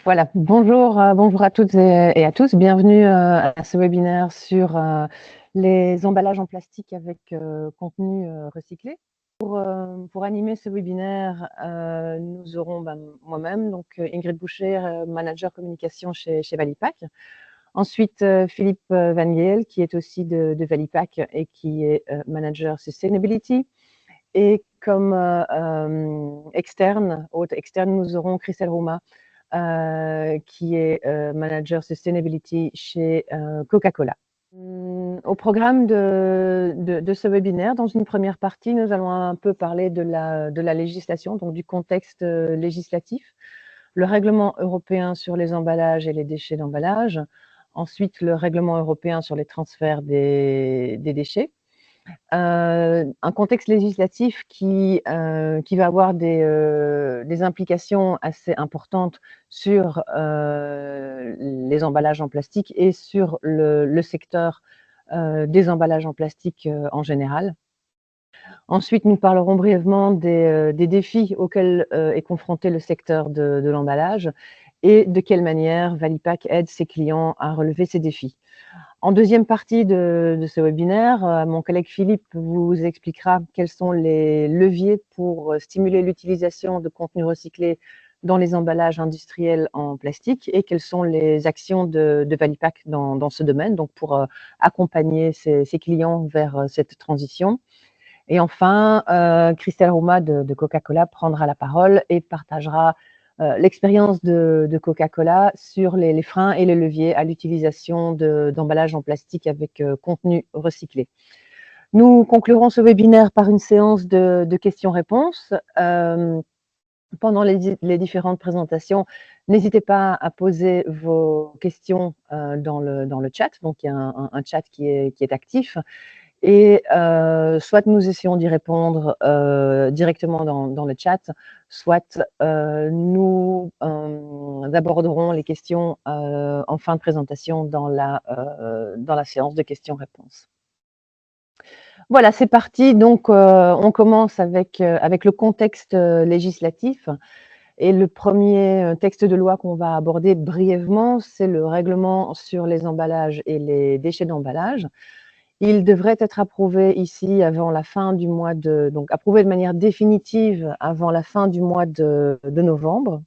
Voilà, bonjour, bonjour à toutes et à tous. Bienvenue à ce webinaire sur les emballages en plastique avec contenu recyclé. Pour animer ce webinaire, nous aurons moi-même, donc Ingrid Boucher, manager communication chez Valipack. Ensuite, Philippe Van Geel, qui est aussi de Valipack et qui est manager sustainability. Et comme haute externe, nous aurons Christelle Rouma, qui est manager sustainability chez Coca-Cola. Au programme de ce webinaire, dans une première partie, nous allons un peu parler de la législation, donc du contexte législatif, le règlement européen sur les emballages et les déchets d'emballage, ensuite le règlement européen sur les transferts des déchets, un contexte législatif qui va avoir des implications assez importantes sur les emballages en plastique et sur le secteur des emballages en plastique en général. Ensuite, nous parlerons brièvement des défis auxquels est confronté le secteur de l'emballage et de quelle manière Valipack aide ses clients à relever ces défis. En deuxième partie de ce webinaire, mon collègue Philippe vous expliquera quels sont les leviers pour stimuler l'utilisation de contenus recyclés dans les emballages industriels en plastique et quelles sont les actions de Valipack dans ce domaine, donc pour accompagner ses clients vers cette transition. Et enfin, Christelle Rouma de Coca-Cola prendra la parole et partagera l'expérience de Coca-Cola sur les freins et les leviers à l'utilisation d'emballages en plastique avec contenu recyclé. Nous conclurons ce webinaire par une séance de questions-réponses. Pendant les différentes présentations, n'hésitez pas à poser vos questions dans le chat. Donc, il y a un chat qui est actif. Et soit nous essayons d'y répondre directement dans le chat, soit nous aborderons les questions en fin de présentation dans la séance de questions-réponses. Voilà, c'est parti. Donc, on commence avec le contexte législatif. Et le premier texte de loi qu'on va aborder brièvement, c'est le règlement sur les emballages et les déchets d'emballage. Il devrait être approuvé ici avant la fin du mois donc approuvé de manière définitive avant la fin du mois de novembre.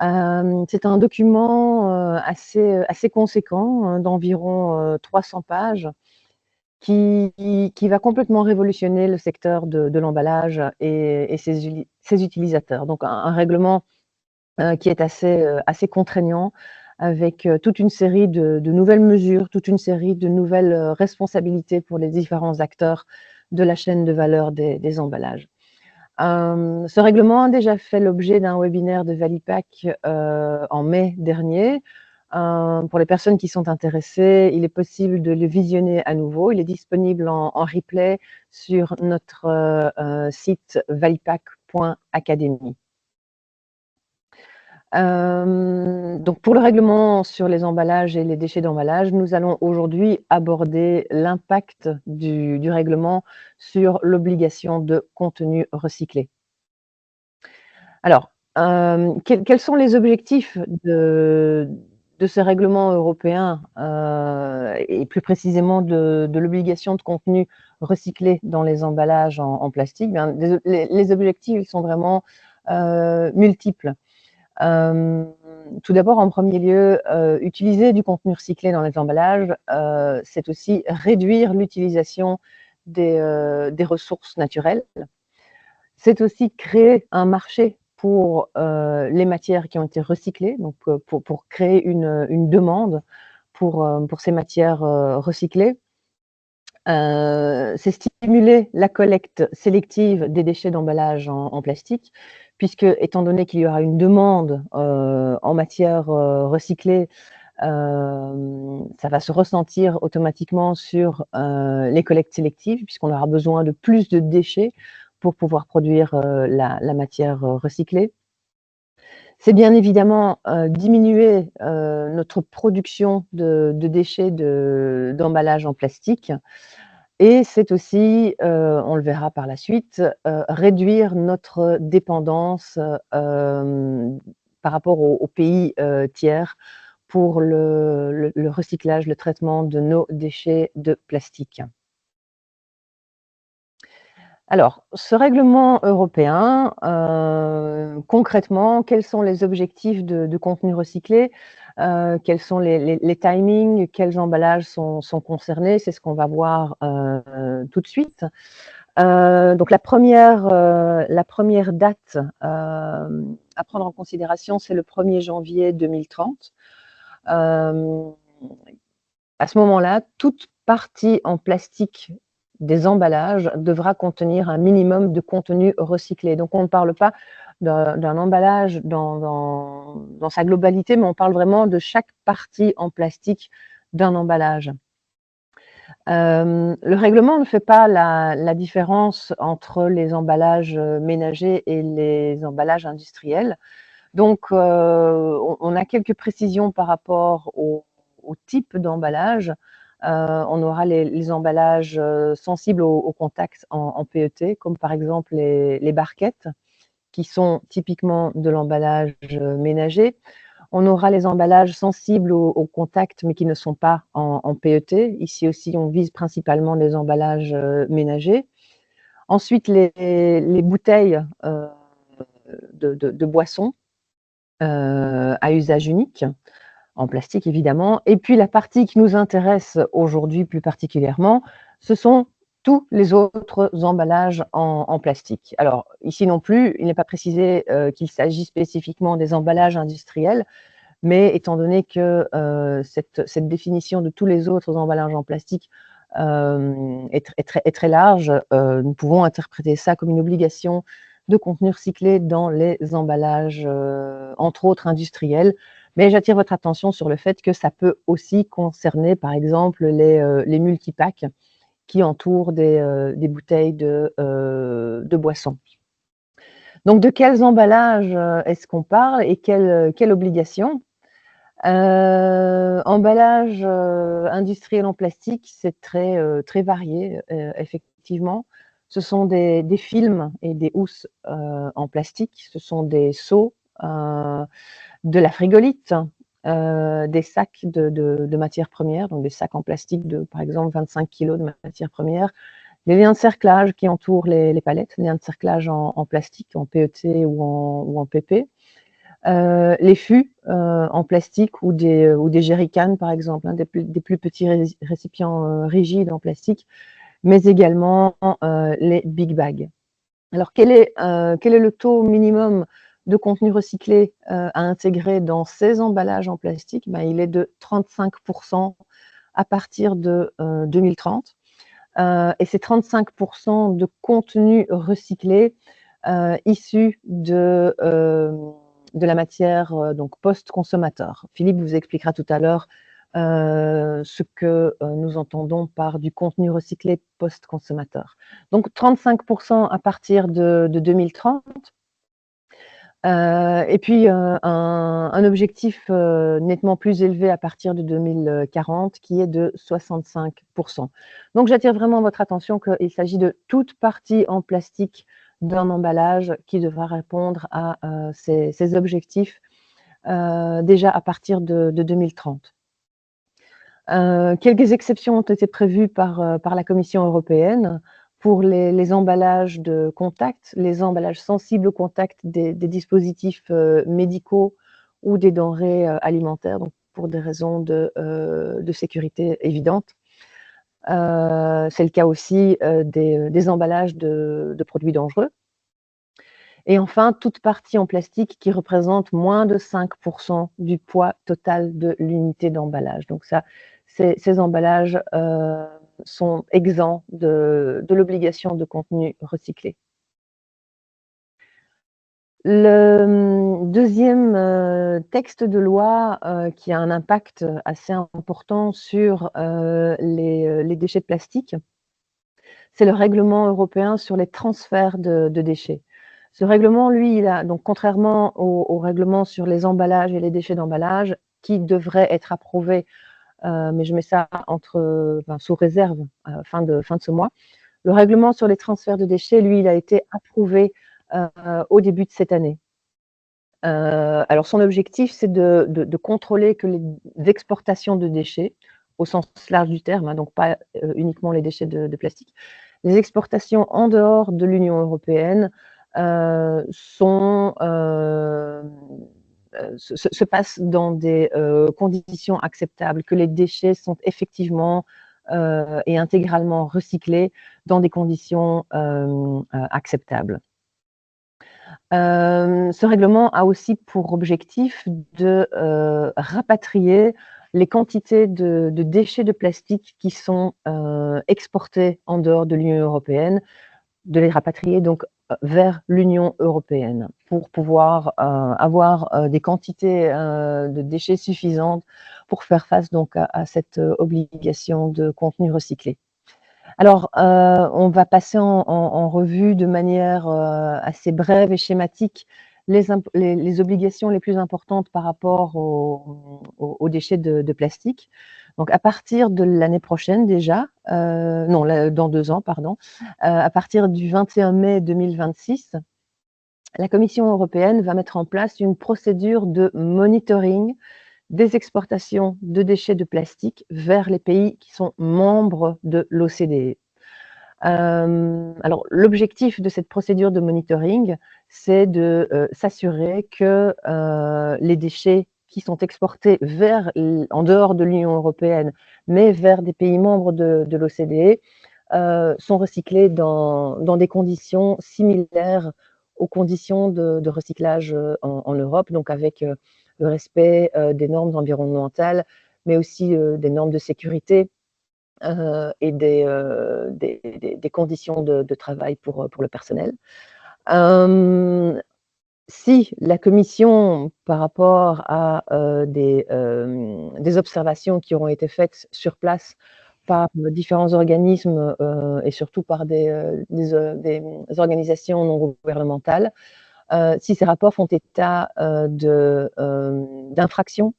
C'est un document assez conséquent, hein, d'environ 300 pages, qui va complètement révolutionner le secteur de l'emballage et ses utilisateurs. Donc un règlement qui est assez contraignant, avec toute une série de nouvelles mesures, toute une série de nouvelles responsabilités pour les différents acteurs de la chaîne de valeur des emballages. Ce règlement a déjà fait l'objet d'un webinaire de Valipack en mai dernier. Pour les personnes qui sont intéressées, il est possible de le visionner à nouveau. Il est disponible en replay sur notre site valipack.academy. Donc pour le règlement sur les emballages et les déchets d'emballage, nous allons aujourd'hui aborder l'impact du règlement sur l'obligation de contenu recyclé. Alors, quels sont les objectifs de ce règlement européen et plus précisément de l'obligation de contenu recyclé dans les emballages en plastique? Bien, les objectifs sont vraiment multiples. Tout d'abord, en premier lieu, utiliser du contenu recyclé dans les emballages, c'est aussi réduire l'utilisation des ressources naturelles. C'est aussi créer un marché pour les matières qui ont été recyclées, donc pour créer une demande pour ces matières recyclées. C'est stimuler la collecte sélective des déchets d'emballage en plastique, puisque, étant donné qu'il y aura une demande en matière recyclée, ça va se ressentir automatiquement sur les collectes sélectives, puisqu'on aura besoin de plus de déchets pour pouvoir produire la matière recyclée. C'est bien évidemment diminuer notre production de déchets d'emballage en plastique. Et c'est aussi, on le verra par la suite, réduire notre dépendance par rapport aux pays tiers pour le recyclage, le traitement de nos déchets de plastique. Alors, ce règlement européen, concrètement, quels sont les objectifs de contenu recyclé? Quels sont les timings? Quels emballages sont concernés? C'est ce qu'on va voir tout de suite. Donc la première date à prendre en considération, c'est le 1er janvier 2030. À ce moment-là, toute partie en plastique des emballages devra contenir un minimum de contenu recyclé. Donc on ne parle pas d'un emballage dans sa globalité, mais on parle vraiment de chaque partie en plastique d'un emballage. Le règlement ne fait pas la différence entre les emballages ménagers et les emballages industriels. Donc, on a quelques précisions par rapport au type d'emballage. On aura les emballages sensibles au contact en PET, comme par exemple les barquettes, qui sont typiquement de l'emballage ménager. On aura les emballages sensibles au contact, mais qui ne sont pas en PET. Ici aussi, on vise principalement les emballages ménagers. Ensuite, les bouteilles de boissons à usage unique, en plastique évidemment. Et puis la partie qui nous intéresse aujourd'hui plus particulièrement, ce sont tous les autres emballages en plastique. Alors ici non plus, il n'est pas précisé qu'il s'agit spécifiquement des emballages industriels, mais étant donné que cette définition de tous les autres emballages en plastique est très large, nous pouvons interpréter ça comme une obligation de contenu recyclé dans les emballages, entre autres industriels. Mais j'attire votre attention sur le fait que ça peut aussi concerner, par exemple, les multipacks qui entourent des bouteilles de boissons. Donc, de quels emballages est-ce qu'on parle et quelle obligation? Emballage industriel en plastique, c'est très varié, effectivement. Ce sont des films et des housses en plastique, ce sont des seaux, de la frigolite, des sacs de matières premières, donc des sacs en plastique de, par exemple, 25 kg de matières premières, les liens de cerclage qui entourent les palettes, les liens de cerclage en plastique, en PET ou en PP. Les fûts en plastique ou des jerrycans, par exemple, hein, des plus petits récipients rigides en plastique, mais également les big bags. Alors, quel est le taux minimum de contenu recyclé à intégrer dans ces emballages en plastique? Ben, il est de 35% à partir de 2030. Et ces 35% de contenu recyclé issu de la matière donc post-consommateur. Philippe vous expliquera tout à l'heure ce que nous entendons par du contenu recyclé post-consommateur. Donc 35% à partir de 2030. Et puis un objectif nettement plus élevé à partir de 2040 qui est de 65%. Donc j'attire vraiment votre attention qu'il s'agit de toute partie en plastique d'un emballage qui devra répondre à ces objectifs déjà à partir de 2030. Quelques exceptions ont été prévues par la Commission européenne pour les emballages de contact, les emballages sensibles au contact des dispositifs médicaux ou des denrées alimentaires, donc pour des raisons de sécurité évidentes. C'est le cas aussi des emballages de produits dangereux. Et enfin, toute partie en plastique qui représente moins de 5% du poids total de l'unité d'emballage. Donc ça, ces emballages sont exempts de l'obligation de contenu recyclé. Le deuxième texte de loi qui a un impact assez important sur les déchets de plastique, c'est le règlement européen sur les transferts de déchets. Ce règlement, lui, donc contrairement au règlement sur les emballages et les déchets d'emballage, qui devrait être approuvé, mais je mets ça sous réserve fin de ce mois. Le règlement sur les transferts de déchets, lui, il a été approuvé au début de cette année. Alors son objectif, c'est de contrôler que les exportations de déchets, au sens large du terme, hein, donc pas uniquement les déchets de plastique, les exportations en dehors de l'Union européenne se passent dans des conditions acceptables, que les déchets sont effectivement et intégralement recyclés dans des conditions acceptables. Ce règlement a aussi pour objectif de rapatrier les quantités de déchets de plastique qui sont exportés en dehors de l'Union européenne, de les rapatrier donc vers l'Union européenne pour pouvoir avoir des quantités de déchets suffisantes pour faire face donc à cette obligation de contenu recyclé. Alors, on va passer en revue de manière assez brève et schématique les obligations les plus importantes par rapport aux déchets de plastique. Donc, à partir de l'année prochaine déjà, non, dans 2 ans, pardon, à partir du 21 mai 2026, la Commission européenne va mettre en place une procédure de monitoring des exportations de déchets de plastique vers les pays qui sont membres de l'OCDE. Alors, l'objectif de cette procédure de monitoring, c'est de s'assurer que les déchets qui sont exportés en dehors de l'Union européenne, mais vers des pays membres de l'OCDE, sont recyclés dans des conditions similaires aux conditions de recyclage en Europe, donc avec le respect des normes environnementales, mais aussi des normes de sécurité et des conditions de travail pour le personnel. Si la Commission, par rapport à des observations qui auront été faites sur place par différents organismes et surtout par des organisations non gouvernementales, si ces rapports font état d'infractions,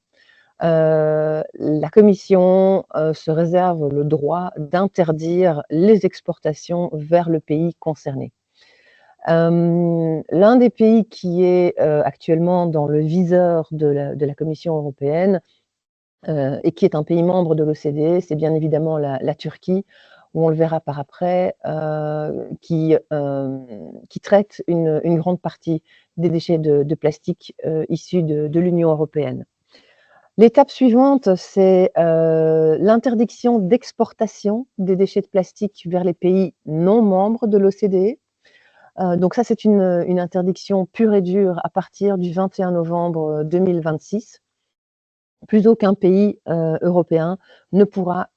la Commission se réserve le droit d'interdire les exportations vers le pays concerné. L'un des pays qui est actuellement dans le viseur de la Commission européenne et qui est un pays membre de l'OCDE, c'est bien évidemment la Turquie, où on le verra par après, qui traite une grande partie des déchets de plastique issus de l'Union européenne. L'étape suivante, c'est l'interdiction d'exportation des déchets de plastique vers les pays non membres de l'OCDE. Donc ça, c'est une interdiction pure et dure à partir du 21 novembre 2026. Plus aucun pays européen ne pourra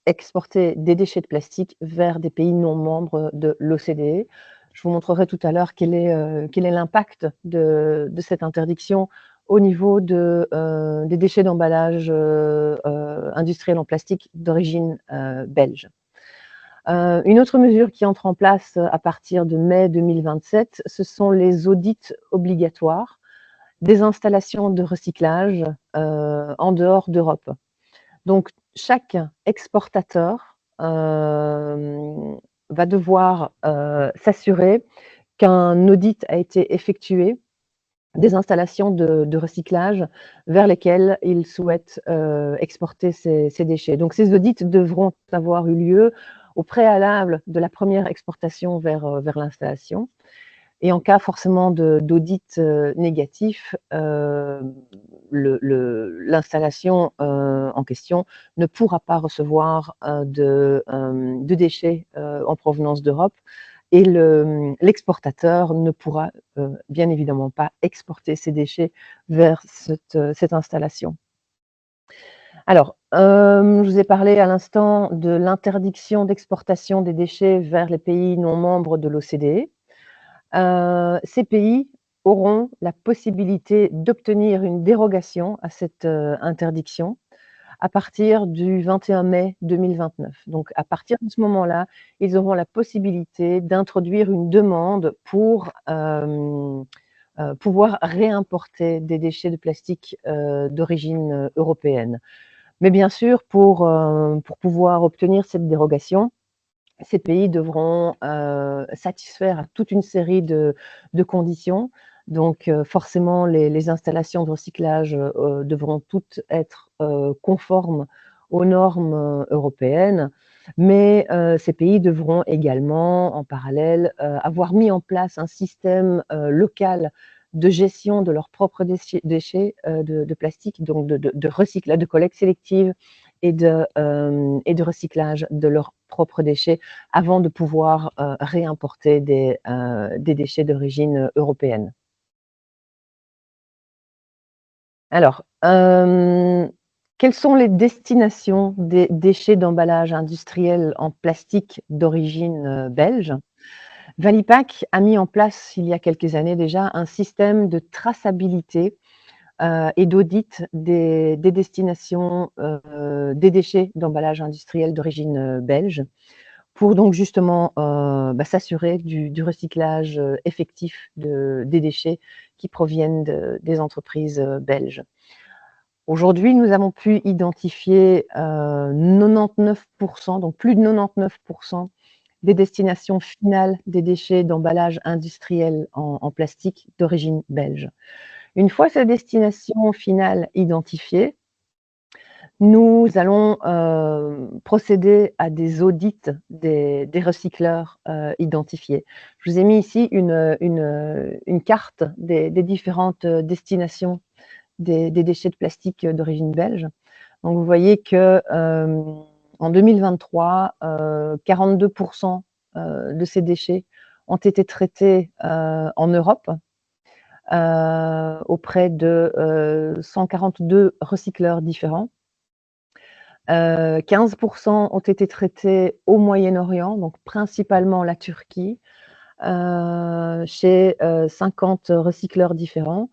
exporter des déchets de plastique vers des pays non membres de l'OCDE. Je vous montrerai tout à l'heure quel est l'impact de cette interdiction au niveau des déchets d'emballage industriels en plastique d'origine belge. Une autre mesure qui entre en place à partir de mai 2027, ce sont les audits obligatoires des installations de recyclage en dehors d'Europe. Donc, chaque exportateur va devoir s'assurer qu'un audit a été effectué des installations de recyclage vers lesquelles il souhaite exporter ces déchets. Donc, ces audits devront avoir eu lieu au préalable de la première exportation vers l'installation. Et en cas forcément d'audit négatif, l'installation en question ne pourra pas recevoir de déchets en provenance d'Europe et l'exportateur ne pourra bien évidemment pas exporter ces déchets vers cette installation. Alors, je vous ai parlé à l'instant de l'interdiction d'exportation des déchets vers les pays non membres de l'OCDE. Ces pays auront la possibilité d'obtenir une dérogation à cette interdiction à partir du 21 mai 2029. Donc, à partir de ce moment-là, ils auront la possibilité d'introduire une demande pour pouvoir réimporter des déchets de plastique d'origine européenne. Mais bien sûr, pour pouvoir obtenir cette dérogation, ces pays devront satisfaire à toute une série de conditions, Donc forcément, les installations de recyclage devront toutes être conformes aux normes européennes, mais ces pays devront également, en parallèle, avoir mis en place un système local de gestion de leurs propres déchets de plastique, donc de recyclage, de collecte sélective et de recyclage de leurs propres déchets avant de pouvoir réimporter des déchets d'origine européenne. Alors, quelles sont les destinations des déchets d'emballage industriel en plastique d'origine belge? Valipack a mis en place, il y a quelques années déjà, un système de traçabilité et d'audit des destinations des déchets d'emballage industriel d'origine belge, pour donc justement s'assurer du recyclage effectif des déchets qui proviennent des entreprises belges. Aujourd'hui, nous avons pu identifier 99%, donc plus de 99% des destinations finales des déchets d'emballage industriel en plastique d'origine belge. Une fois ces destinations finales identifiées, nous allons procéder à des audits des recycleurs identifiés. Je vous ai mis ici une carte des différentes destinations des déchets de plastique d'origine belge. Donc vous voyez que en 2023, 42% de ces déchets ont été traités en Europe auprès de 142 recycleurs différents. 15% ont été traités au Moyen-Orient, donc principalement la Turquie, chez 50 recycleurs différents,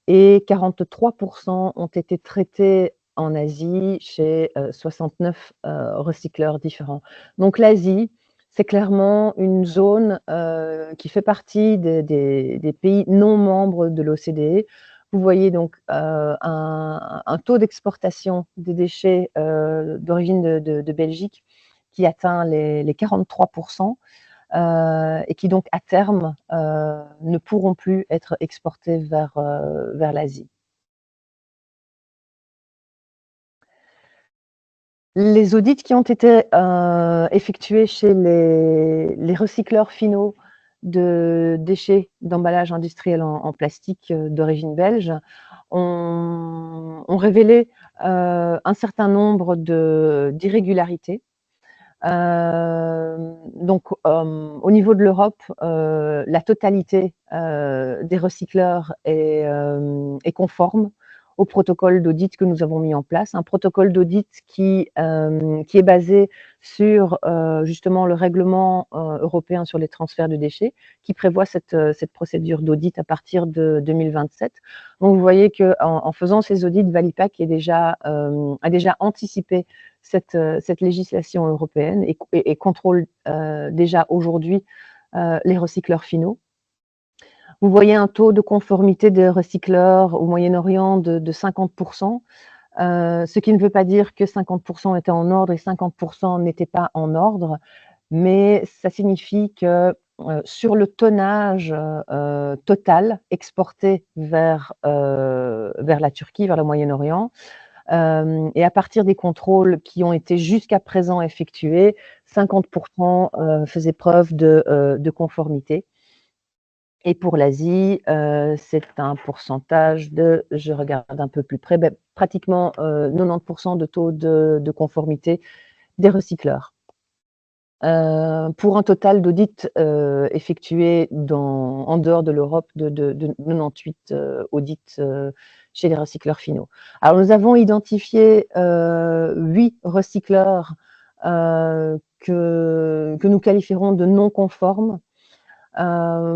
et 43% ont été traités en Asie chez 69 recycleurs différents. Donc l'Asie, c'est clairement une zone qui fait partie des pays non membres de l'OCDE. Vous voyez donc un taux d'exportation des déchets d'origine de Belgique qui atteint les 43%. Et qui donc à terme ne pourront plus être exportés vers l'Asie. Les audits qui ont été effectués chez les recycleurs finaux de déchets d'emballage industriel en plastique d'origine belge ont révélé un certain nombre d'irrégularités. Donc, au niveau de l'Europe, la totalité des recycleurs est conforme au protocole d'audit que nous avons mis en place. Un protocole d'audit qui est basé sur justement le règlement européen sur les transferts de déchets, qui prévoit cette procédure d'audit à partir de 2027. Donc, vous voyez qu'en faisant ces audits, Valipack a déjà anticipé cette législation européenne et contrôle déjà aujourd'hui les recycleurs finaux. Vous voyez un taux de conformité des recycleurs au Moyen-Orient de 50%, ce qui ne veut pas dire que 50% étaient en ordre et 50% n'étaient pas en ordre, mais ça signifie que sur le tonnage total exporté vers la Turquie, vers le Moyen-Orient, et à partir des contrôles qui ont été jusqu'à présent effectués, 50% faisaient preuve de conformité. Et pour l'Asie, c'est un pourcentage je regarde un peu plus près, pratiquement 90% de taux de conformité des recycleurs. Pour un total d'audits effectués en dehors de l'Europe de 98 audits chez les recycleurs finaux. Alors nous avons identifié 8 recycleurs que nous qualifierons de non conformes.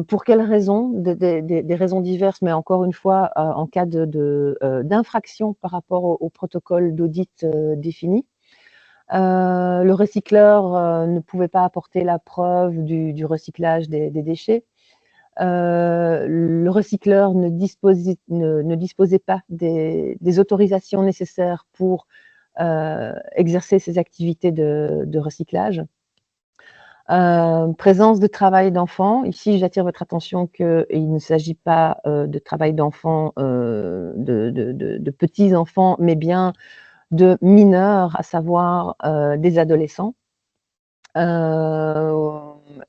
Pour quelles raisons? Des raisons diverses, mais encore une fois, en cas d'infraction par rapport au protocole d'audit défini. Le recycleur ne pouvait pas apporter la preuve du recyclage des déchets. Le recycleur ne disposait pas des autorisations nécessaires pour exercer ses activités de recyclage. Présence de travail d'enfants. Ici, j'attire votre attention qu'il ne s'agit pas de travail d'enfants, de petits enfants, mais bien de mineurs, à savoir des adolescents.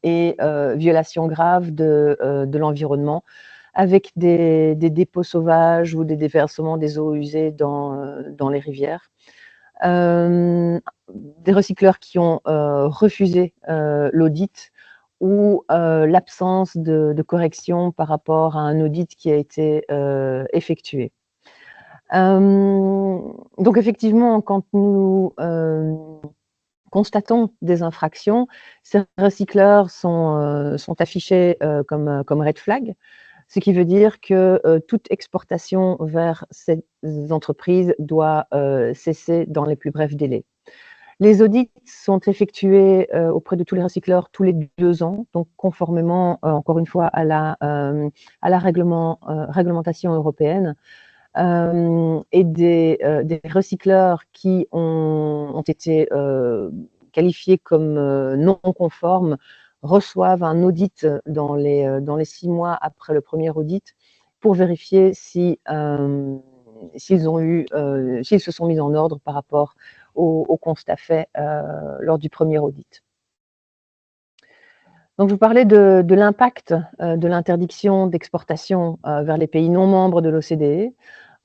Et violations graves de l'environnement, avec des dépôts sauvages ou des déversements des eaux usées dans les rivières. Des recycleurs qui ont refusé l'audit ou l'absence de correction par rapport à un audit qui a été effectué. Donc effectivement, quand nous constatons des infractions, ces recycleurs sont affichés comme red flag, ce qui veut dire que toute exportation vers ces entreprises doit cesser dans les plus brefs délais. Les audits sont effectués auprès de tous les recycleurs tous les 2 ans, donc conformément, encore une fois, à la réglementation européenne. Et des recycleurs qui ont été qualifiés comme non conformes reçoivent un audit dans les 6 mois après le premier audit pour vérifier s'ils se sont mis en ordre par rapport au constat fait lors du premier audit. Donc, je vous parlais de l'impact de l'interdiction d'exportation vers les pays non membres de l'OCDE.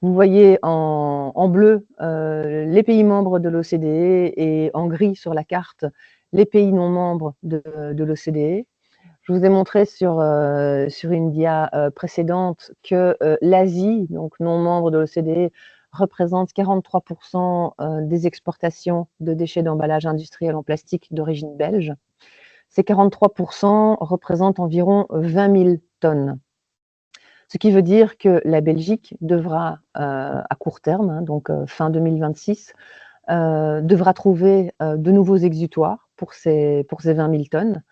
Vous voyez en bleu les pays membres de l'OCDE et en gris sur la carte les pays non membres de l'OCDE. Je vous ai montré sur une dia précédente que l'Asie, donc non membre de l'OCDE, représente 43% des exportations de déchets d'emballage industriel en plastique d'origine belge. Ces 43% représentent environ 20 000 tonnes. Ce qui veut dire que la Belgique devra, à court terme, donc fin 2026, devra trouver de nouveaux exutoires pour ces 20 000 tonnes.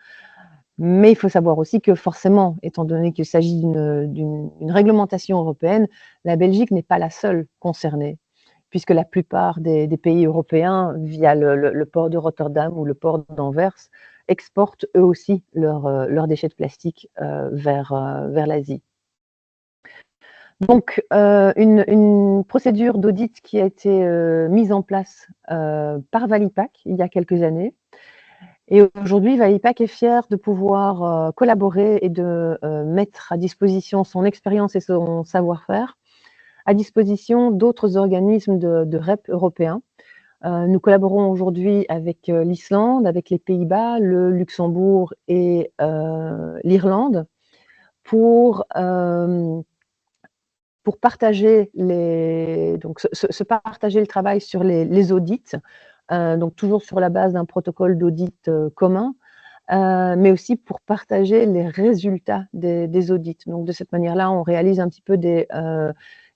Mais il faut savoir aussi que forcément, étant donné qu'il s'agit d'une réglementation européenne, la Belgique n'est pas la seule concernée, puisque la plupart des pays européens, via le port de Rotterdam ou le port d'Anvers, exportent eux aussi leurs déchets de plastique vers l'Asie. Donc, une procédure d'audit qui a été mise en place par Valipac il y a quelques années. Et aujourd'hui, Valipac est fier de pouvoir collaborer et de mettre à disposition son expérience et son savoir-faire à disposition d'autres organismes de REP européens. Nous collaborons aujourd'hui avec l'Islande, avec les Pays-Bas, le Luxembourg et l'Irlande pour partager partager le travail sur les audits, donc toujours sur la base d'un protocole d'audit commun, mais aussi pour partager les résultats des audits. Donc de cette manière-là, on réalise un petit peu des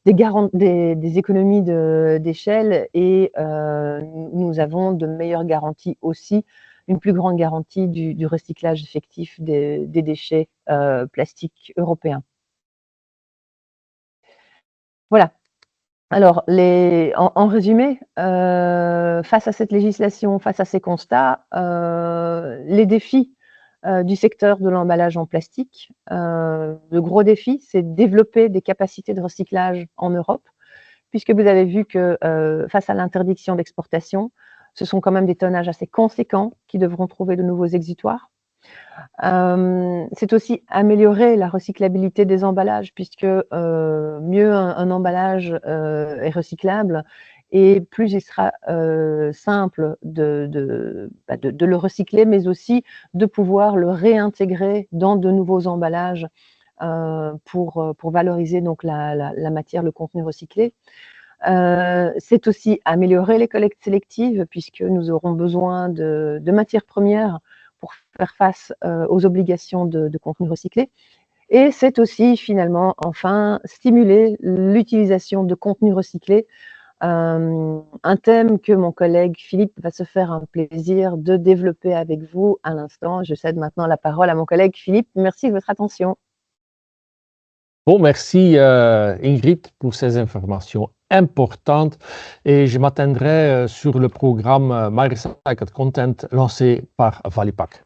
économies d'échelle et nous avons de meilleures garanties aussi, une plus grande garantie du recyclage effectif des déchets plastiques européens. Voilà. Alors, en résumé, face à cette législation, face à ces constats, les défis du secteur de l'emballage en plastique, le gros défi, c'est de développer des capacités de recyclage en Europe, puisque vous avez vu que face à l'interdiction d'exportation, ce sont quand même des tonnages assez conséquents qui devront trouver de nouveaux exutoires. C'est aussi améliorer la recyclabilité des emballages, puisque mieux un emballage est recyclable et plus il sera simple de le recycler, mais aussi de pouvoir le réintégrer dans de nouveaux emballages pour valoriser donc la matière, le contenu recyclé. C'est aussi améliorer les collectes sélectives, puisque nous aurons besoin de matières premières pour faire face aux obligations de contenu recyclé. Et c'est aussi finalement, enfin, stimuler l'utilisation de contenu recyclé, un thème que mon collègue Philippe va se faire un plaisir de développer avec vous à l'instant. Je cède maintenant la parole à mon collègue Philippe. Merci de votre attention. Bon, merci Ingrid pour ces informations importantes et je m'attendrai sur le programme My Recycled Content lancé par Valipac.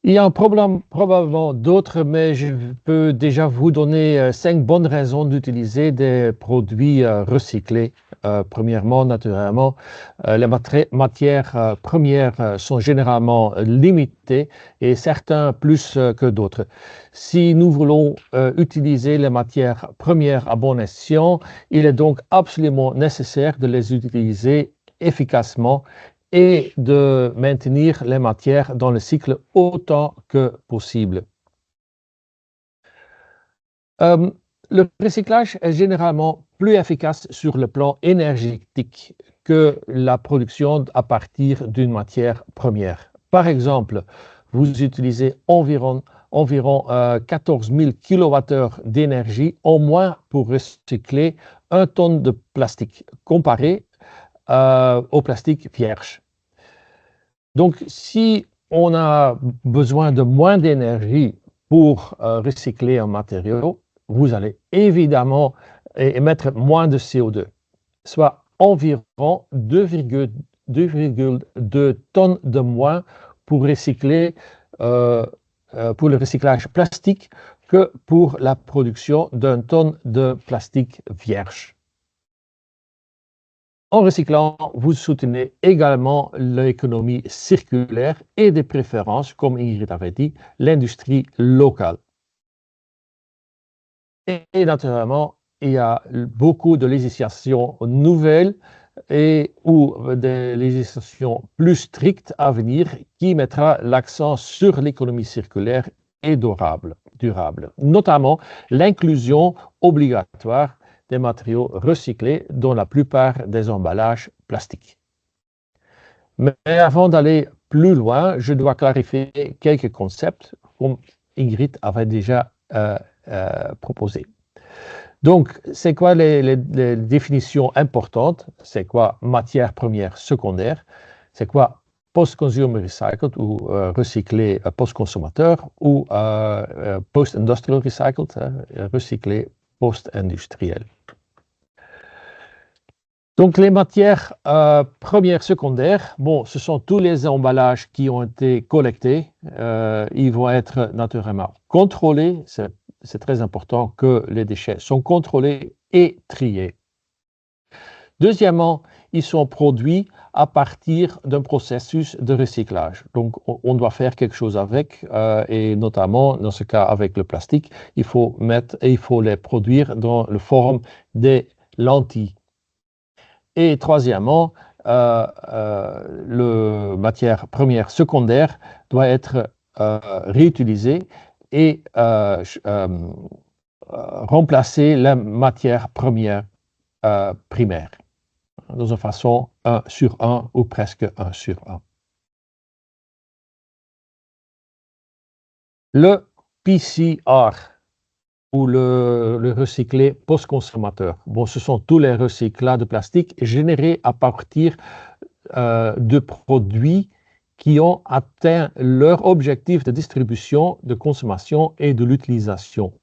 Il y a probablement d'autres, mais je peux déjà vous donner 5 bonnes raisons d'utiliser des produits recyclés. Premièrement, naturellement, les matières premières sont généralement limitées et certains plus que d'autres. Si nous voulons utiliser les matières premières à bon escient, il est donc absolument nécessaire de les utiliser efficacement et de maintenir les matières dans le cycle autant que possible. Le recyclage est généralement plus efficace sur le plan énergétique que la production à partir d'une matière première. Par exemple, vous utilisez environ 14 000 kWh d'énergie en moins pour recycler 1 tonne de plastique comparé au plastique vierge. Donc, si on a besoin de moins d'énergie pour recycler un matériau, vous allez évidemment émettre moins de CO2, soit environ 2,2 tonnes de moins pour recycler, pour le recyclage plastique que pour la production d'un tonne de plastique vierge. En recyclant, vous soutenez également l'économie circulaire et de préférence, comme Ingrid avait dit, l'industrie locale. Et naturellement, il y a beaucoup de législations nouvelles ou des législations plus strictes à venir qui mettra l'accent sur l'économie circulaire et durable, notamment l'inclusion obligatoire des matériaux recyclés dans la plupart des emballages plastiques. Mais avant d'aller plus loin, je dois clarifier quelques concepts, comme Ingrid avait déjà proposé. Donc, c'est quoi les définitions importantes? C'est quoi matière première secondaire? C'est quoi post-consumer recycled ou recyclé post-consommateur ou post-industrial recycled, recyclé post-industriel. Donc, les matières premières secondaires, bon, ce sont tous les emballages qui ont été collectés. Ils vont être naturellement contrôlés. C'est très important que les déchets sont contrôlés et triés. Deuxièmement, ils sont produits à partir d'un processus de recyclage. Donc, on doit faire quelque chose avec, et notamment, dans ce cas, avec le plastique, il faut les produire dans la forme des lentilles. Et troisièmement, la matière première secondaire doit être réutilisée et remplacer la matière première primaire dans une façon 1 sur 1 ou presque 1 sur 1. Le PCR ou le recyclé post-consommateur. Bon, ce sont tous les recyclages de plastique générés à partir de produits qui ont atteint leur objectif de distribution, de consommation et de l'utilisation.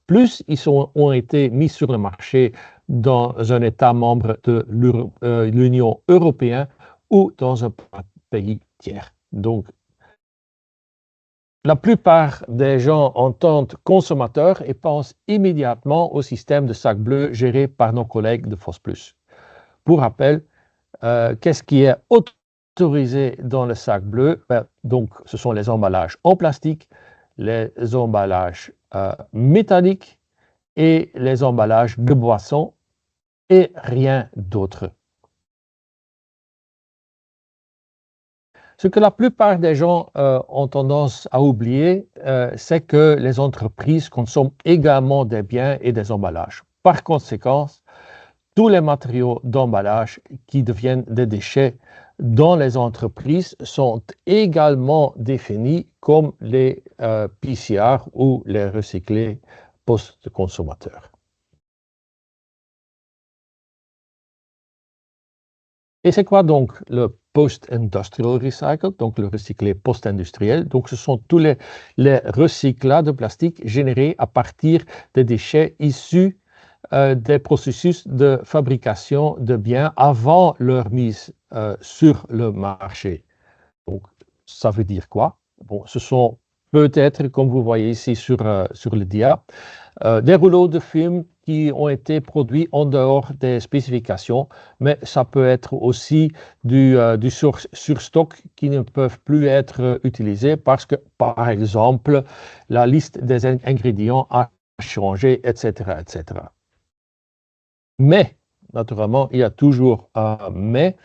Plus ils ont été mis sur le marché dans un État membre de l'Union européenne ou dans un pays tiers. Donc, la plupart des gens entendent consommateurs et pensent immédiatement au système de sac bleu géré par nos collègues de FOSS+. Pour rappel, qu'est-ce qui est autorisé dans le sac bleu? Donc, ce sont les emballages en plastique, les emballages métalliques et les emballages de boissons et rien d'autre. Ce que la plupart des gens ont tendance à oublier, c'est que les entreprises consomment également des biens et des emballages. Par conséquent, tous les matériaux d'emballage qui deviennent des déchets dans les entreprises sont également définis comme les PCR ou les recyclés post-consommateurs. Et c'est quoi donc le post-industrial recycle, donc le recyclé post-industriel? Donc ce sont tous les recyclages de plastique générés à partir des déchets issus des processus de fabrication de biens avant leur mise sur le marché. Donc ça veut dire quoi? Bon, ce sont peut-être, comme vous voyez ici sur le dia, des rouleaux de film qui ont été produits en dehors des spécifications, mais ça peut être aussi du surstock qui ne peuvent plus être utilisés parce que, par exemple, la liste des ingrédients a changé, etc., etc. Mais, naturellement, il y a toujours un mais.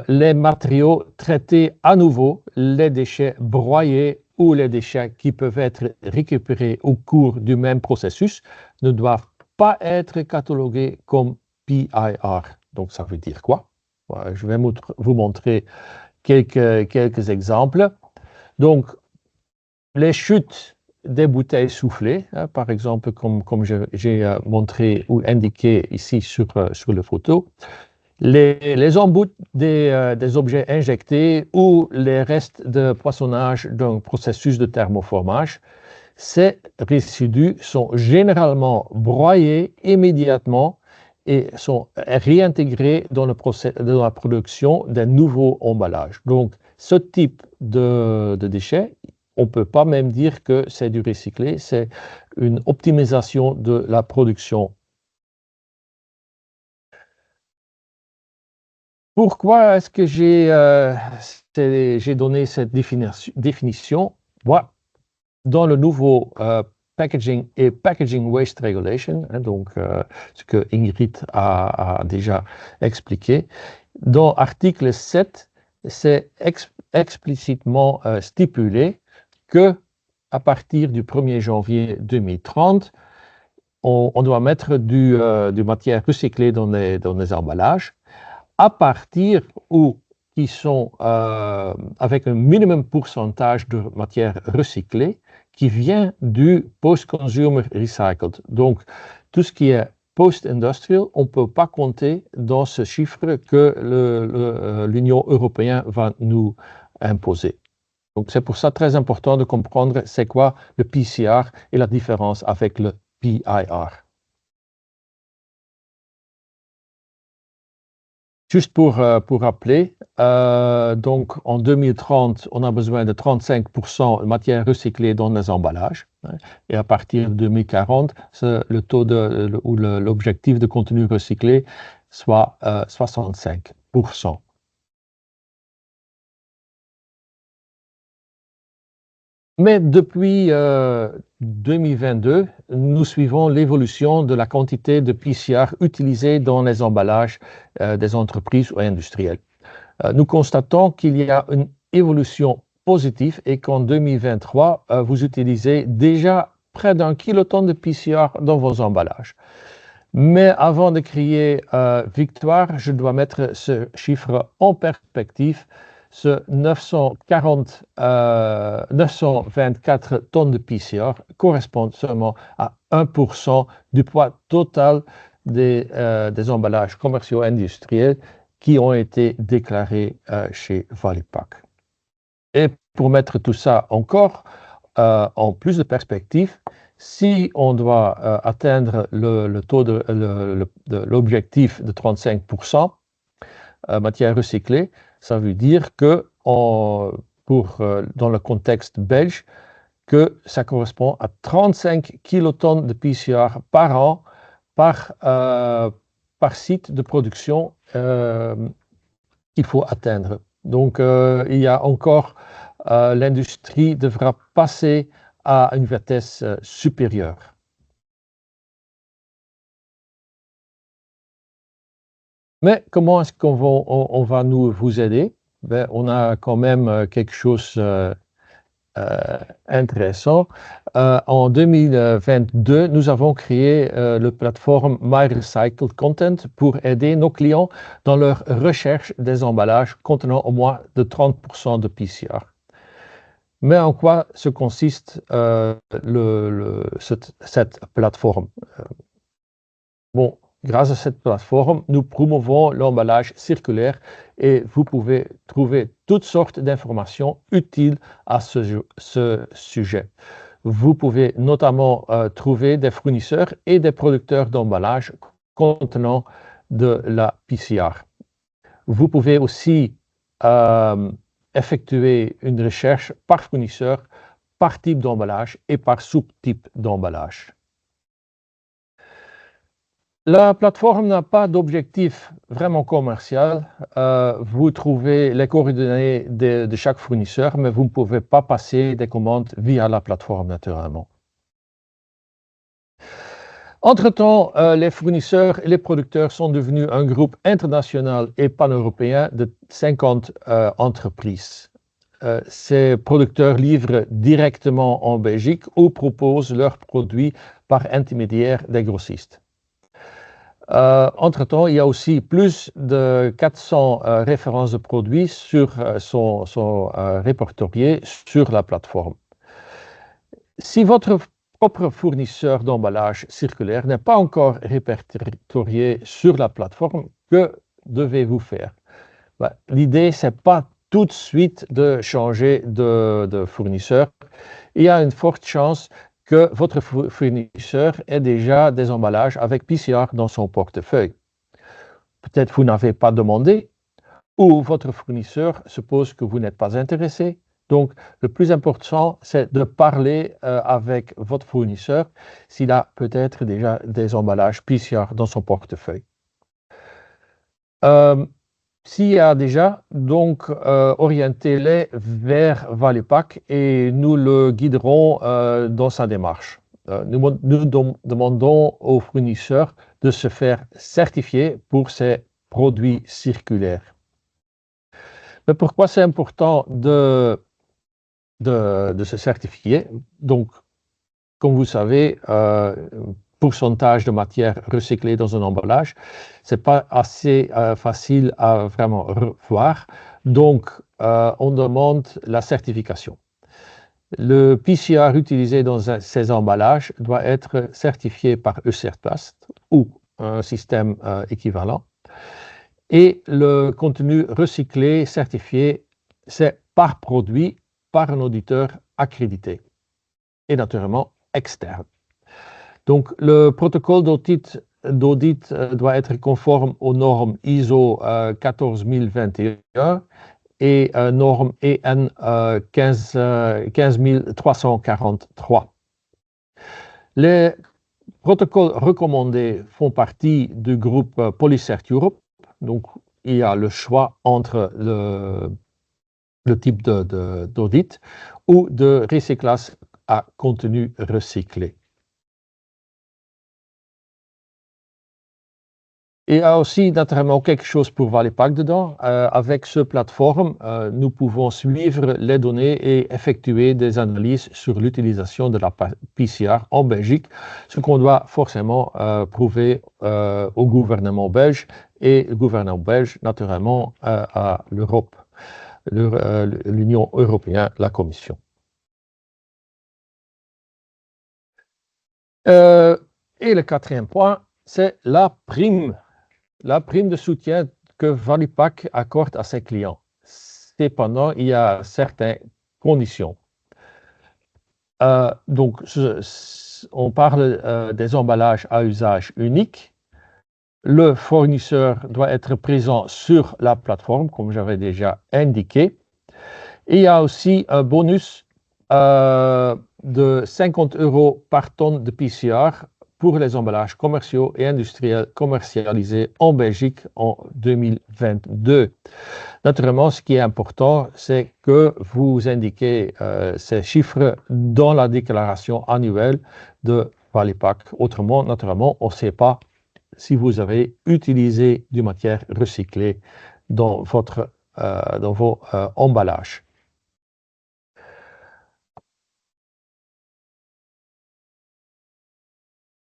Les matériaux traités à nouveau, les déchets broyés ou les déchets qui peuvent être récupérés au cours du même processus ne doivent pas être catalogués comme PIR. Donc, ça veut dire quoi? Je vais vous montrer quelques exemples. Donc, les chutes des bouteilles soufflées, hein, par exemple, comme j'ai montré ou indiqué ici sur la photo, les embouts des objets injectés ou les restes de poissonnage d'un processus de thermoformage, ces résidus sont généralement broyés immédiatement et sont réintégrés dans la production des nouveaux emballages. Donc, ce type de déchets, on ne peut pas même dire que c'est du recyclé, c'est une optimisation de la production. Pourquoi est-ce que j'ai donné cette définition? Dans le nouveau Packaging et Packaging Waste Regulation, hein, donc ce que Ingrid a déjà expliqué, dans l'article 7, c'est explicitement stipulé que à partir du 1er janvier 2030, on doit mettre du matière recyclée dans les emballages à partir où qui sont avec un minimum pourcentage de matière recyclée qui vient du post-consumer recycled. Donc, tout ce qui est post-industrial, on ne peut pas compter dans ce chiffre que l'Union européenne va nous imposer. Donc, c'est pour ça très important de comprendre c'est quoi le PCR et la différence avec le PIR. Juste pour rappeler, donc en 2030, on a besoin de 35% de matière recyclée dans les emballages. Hein, et à partir de 2040, le taux ou l'objectif de contenu recyclé soit 65%. Mais depuis 2022, nous suivons l'évolution de la quantité de PCR utilisée dans les emballages des entreprises ou industrielles. Nous constatons qu'il y a une évolution positive et qu'en 2023, vous utilisez déjà près d'1 kilotonne de PCR dans vos emballages. Mais avant de crier victoire, je dois mettre ce chiffre en perspective. Ce 924 tonnes de PCR correspondent seulement à 1% du poids total des emballages commerciaux industriels qui ont été déclarés chez Valipak. Et pour mettre tout ça encore en plus de perspective, si on doit atteindre le taux de l'objectif de 35% matière recyclée, ça veut dire que dans le contexte belge, que ça correspond à 35 kilotonnes de PCR par an par site de production qu'il faut atteindre. Donc il y a encore, l'industrie devra passer à une vitesse supérieure. Mais comment est-ce qu'on va vous aider? Ben, on a quand même quelque chose intéressant. En 2022, nous avons créé la plateforme My Recycled Content pour aider nos clients dans leur recherche des emballages contenant au moins de 30% de PCR. Mais en quoi se consiste cette plateforme? Bon, grâce à cette plateforme, nous promouvons l'emballage circulaire et vous pouvez trouver toutes sortes d'informations utiles à ce sujet. Vous pouvez notamment trouver des fournisseurs et des producteurs d'emballage contenant de la PCR. Vous pouvez aussi effectuer une recherche par fournisseur, par type d'emballage et par sous-type d'emballage. La plateforme n'a pas d'objectif vraiment commercial. Vous trouvez les coordonnées de chaque fournisseur, mais vous ne pouvez pas passer des commandes via la plateforme naturellement. Entre-temps, les fournisseurs et les producteurs sont devenus un groupe international et pan-européen de 50 entreprises. Ces producteurs livrent directement en Belgique ou proposent leurs produits par intermédiaire des grossistes. Entre-temps, il y a aussi plus de 400 références de produits sur son répertorié sur la plateforme. Si votre propre fournisseur d'emballage circulaire n'est pas encore répertorié sur la plateforme, que devez-vous faire? L'idée, ce n'est pas tout de suite de changer de fournisseur. Il y a une forte chance que votre fournisseur ait déjà des emballages avec PCR dans son portefeuille. Peut-être vous n'avez pas demandé, ou votre fournisseur suppose que vous n'êtes pas intéressé. Donc, le plus important, c'est de parler avec votre fournisseur s'il a peut-être déjà des emballages PCR dans son portefeuille. S'il y a déjà, donc orientez-les vers Valipack et nous le guiderons dans sa démarche. Nous demandons aux fournisseurs de se faire certifier pour ces produits circulaires. Mais pourquoi c'est important de se certifier? Donc, comme vous savez, pourcentage de matière recyclée dans un emballage, ce n'est pas assez facile à vraiment voir. Donc, on demande la certification. Le PCR utilisé dans ces emballages doit être certifié par ECERTplast ou un système équivalent. Et le contenu recyclé certifié, c'est par produit, par un auditeur accrédité et naturellement externe. Donc, le protocole d'audit doit être conforme aux normes ISO 14021 et normes EN 15343. Les protocoles recommandés font partie du groupe Polycert Europe. Donc, il y a le choix entre le type d'audit ou de recyclage à contenu recyclé. Il y a aussi naturellement quelque chose pour Valipack dedans. Avec ce plateforme, nous pouvons suivre les données et effectuer des analyses sur l'utilisation de la PCR en Belgique, ce qu'on doit forcément prouver au gouvernement belge et le gouvernement belge naturellement à l'Europe, l'Union européenne, la Commission. Et le quatrième point, c'est la prime de soutien que Valipack accorde à ses clients. Cependant, il y a certaines conditions. Donc, on parle des emballages à usage unique. Le fournisseur doit être présent sur la plateforme, comme j'avais déjà indiqué. Et il y a aussi un bonus de 50 € par tonne de PCR pour les emballages commerciaux et industriels commercialisés en Belgique en 2022. Naturellement, ce qui est important, c'est que vous indiquez ces chiffres dans la déclaration annuelle de Valipack. Autrement, naturellement, on ne sait pas si vous avez utilisé du matière recyclée dans vos emballages.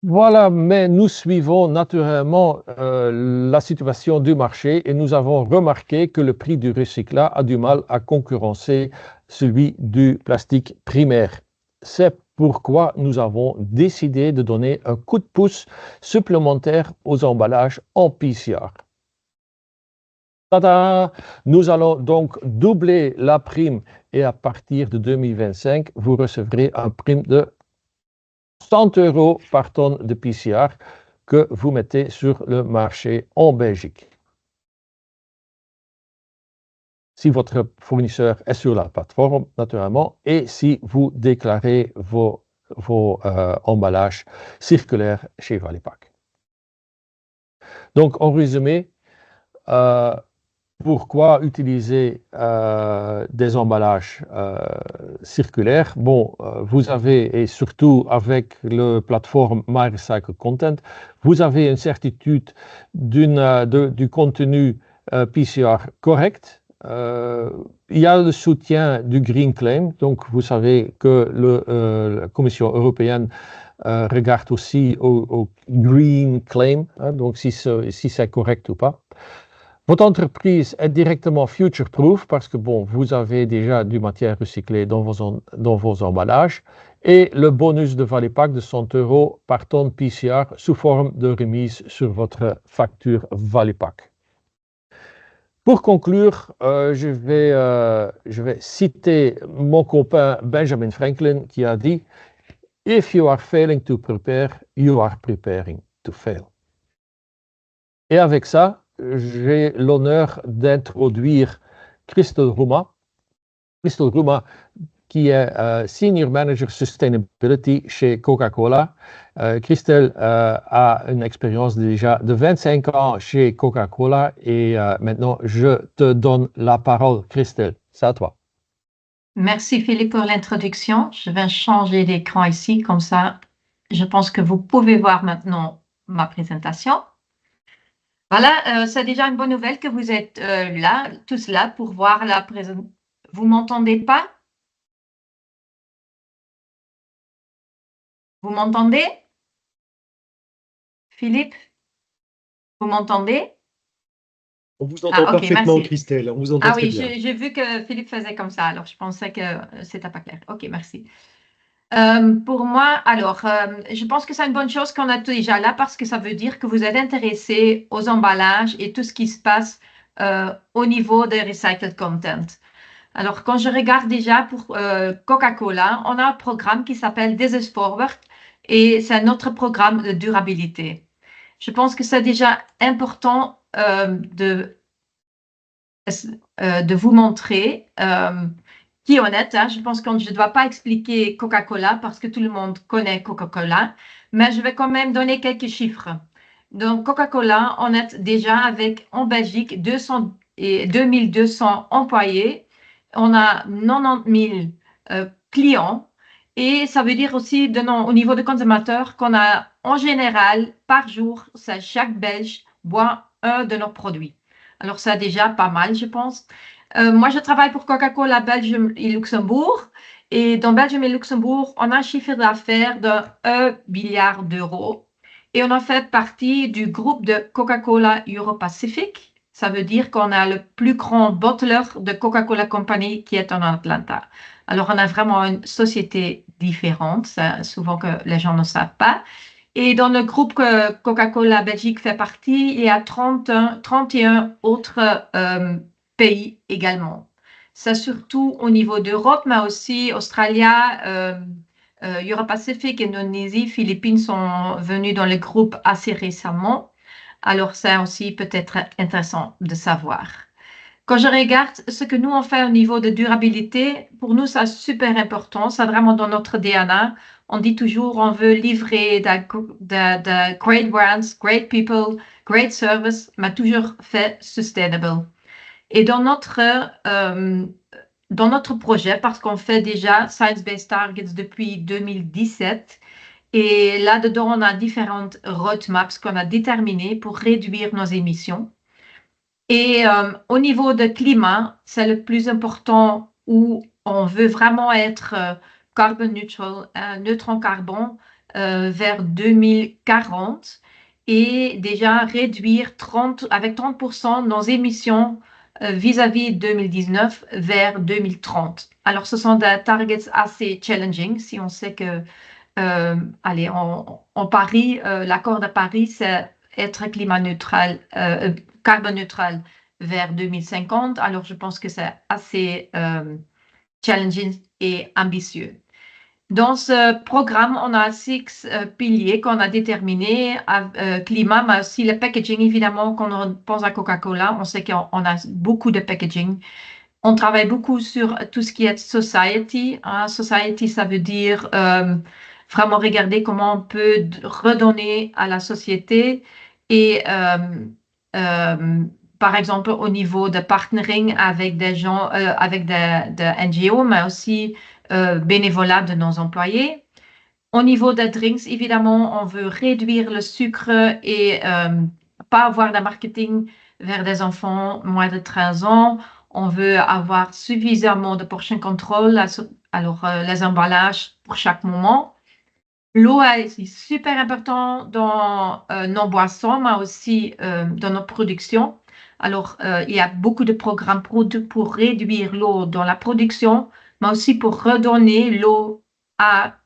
Voilà, mais nous suivons naturellement la situation du marché et nous avons remarqué que le prix du recyclage a du mal à concurrencer celui du plastique primaire. C'est pourquoi nous avons décidé de donner un coup de pouce supplémentaire aux emballages en PCR. Tada! Nous allons donc doubler la prime et à partir de 2025, vous recevrez une prime de 100 € par tonne de PCR que vous mettez sur le marché en Belgique. si votre fournisseur est sur la plateforme, naturellement, et si vous déclarez vos emballages circulaires chez Valipack. Donc, en résumé, pourquoi utiliser des emballages circulaires? Bon, vous avez, et surtout avec la plateforme MyRecycle Content, vous avez une certitude du contenu PCR correct. Il y a le soutien du Green Claim, donc vous savez que la Commission européenne regarde aussi au Green Claim, hein, donc si c'est correct ou pas. Votre entreprise est directement future-proof parce que bon, vous avez déjà du matière recyclée dans vos emballages et le bonus de Valipack de 100 € par tonne PCR sous forme de remise sur votre facture Valipack. Pour conclure, je vais citer mon copain Benjamin Franklin qui a dit « If you are failing to prepare, you are preparing to fail ». Et avec ça, j'ai l'honneur d'introduire Christel Rouma. Christel Rouma, qui est Senior Manager Sustainability chez Coca-Cola. Christel a une expérience déjà de 25 ans chez Coca-Cola et maintenant je te donne la parole, Christel. C'est à toi. Merci Philippe pour l'introduction. Je vais changer d'écran ici, comme ça je pense que vous pouvez voir maintenant ma présentation. Voilà, c'est déjà une bonne nouvelle que vous êtes là, tous là pour voir la présentation. Vous m'entendez pas? Vous m'entendez? Philippe? Vous m'entendez? On vous entend parfaitement, merci. Christelle, on vous entend très bien. Ah oui, j'ai vu que Philippe faisait comme ça, alors je pensais que c'était pas clair. Ok, merci. Pour moi, alors, je pense que c'est une bonne chose qu'on a déjà là parce que ça veut dire que vous êtes intéressé aux emballages et tout ce qui se passe au niveau de Recycled Content. Alors, quand je regarde déjà pour Coca-Cola, on a un programme qui s'appelle This is Forward et c'est notre programme de durabilité. Je pense que c'est déjà important de vous montrer qui est honnête. Hein. Je pense que je ne dois pas expliquer Coca-Cola parce que tout le monde connaît Coca-Cola, mais je vais quand même donner quelques chiffres. Donc, Coca-Cola, on est déjà avec, en Belgique, 2200 employés. On a 90 000 clients. Et ça veut dire aussi, au niveau de consommateurs, qu'on a en général, par jour, chaque Belge boit un de nos produits. Alors, c'est déjà pas mal, je pense. Moi, je travaille pour Coca-Cola Belgium et Luxembourg. Et dans Belgium et Luxembourg, on a un chiffre d'affaires de 1 milliard d'euros. Et on a fait partie du groupe de Coca-Cola Euro-Pacific. Ça veut dire qu'on a le plus grand bottler de Coca-Cola Company qui est en Atlanta. Alors, on a vraiment une société différente, souvent que les gens ne savent pas. Et dans le groupe que Coca-Cola Belgique fait partie, il y a 31 autres pays également. C'est surtout au niveau d'Europe, mais aussi Australie, Euro-Pacifique, Indonésie, Philippines sont venus dans le groupe assez récemment. Alors, c'est aussi peut-être intéressant de savoir. Quand je regarde ce que nous on fait au niveau de durabilité, pour nous, c'est super important. C'est vraiment dans notre DNA. On dit toujours, on veut livrer de great brands, great people, great service, mais toujours fait sustainable. Et dans notre projet, parce qu'on fait déjà Science-Based Targets depuis 2017, et là-dedans, on a différentes roadmaps qu'on a déterminées pour réduire nos émissions. Et au niveau de climat, c'est le plus important où on veut vraiment être carbon neutral, neutre en carbone vers 2040 et déjà réduire avec 30% nos émissions vis-à-vis 2019 vers 2030. Alors, ce sont des targets assez challenging si on sait que, allez, en Paris, l'accord de Paris, c'est être climat neutral, carbone neutral vers 2050. Alors, je pense que c'est assez challenging et ambitieux. Dans ce programme, on a 6 piliers qu'on a déterminés, climat, mais aussi le packaging. Évidemment, quand on pense à Coca-Cola, on sait qu'on a beaucoup de packaging. On travaille beaucoup sur tout ce qui est society. Society, ça veut dire vraiment regarder comment on peut redonner à la société et par exemple au niveau de partnering avec des gens, avec des NGO, mais aussi bénévolat de nos employés. Au niveau des drinks, évidemment, on veut réduire le sucre et pas avoir de marketing vers des enfants moins de 13 ans. On veut avoir suffisamment de portion control, alors les emballages pour chaque moment. L'eau est super important dans nos boissons, mais aussi dans nos productions. Alors, il y a beaucoup de programmes pour réduire l'eau dans la production, mais aussi pour redonner l'eau à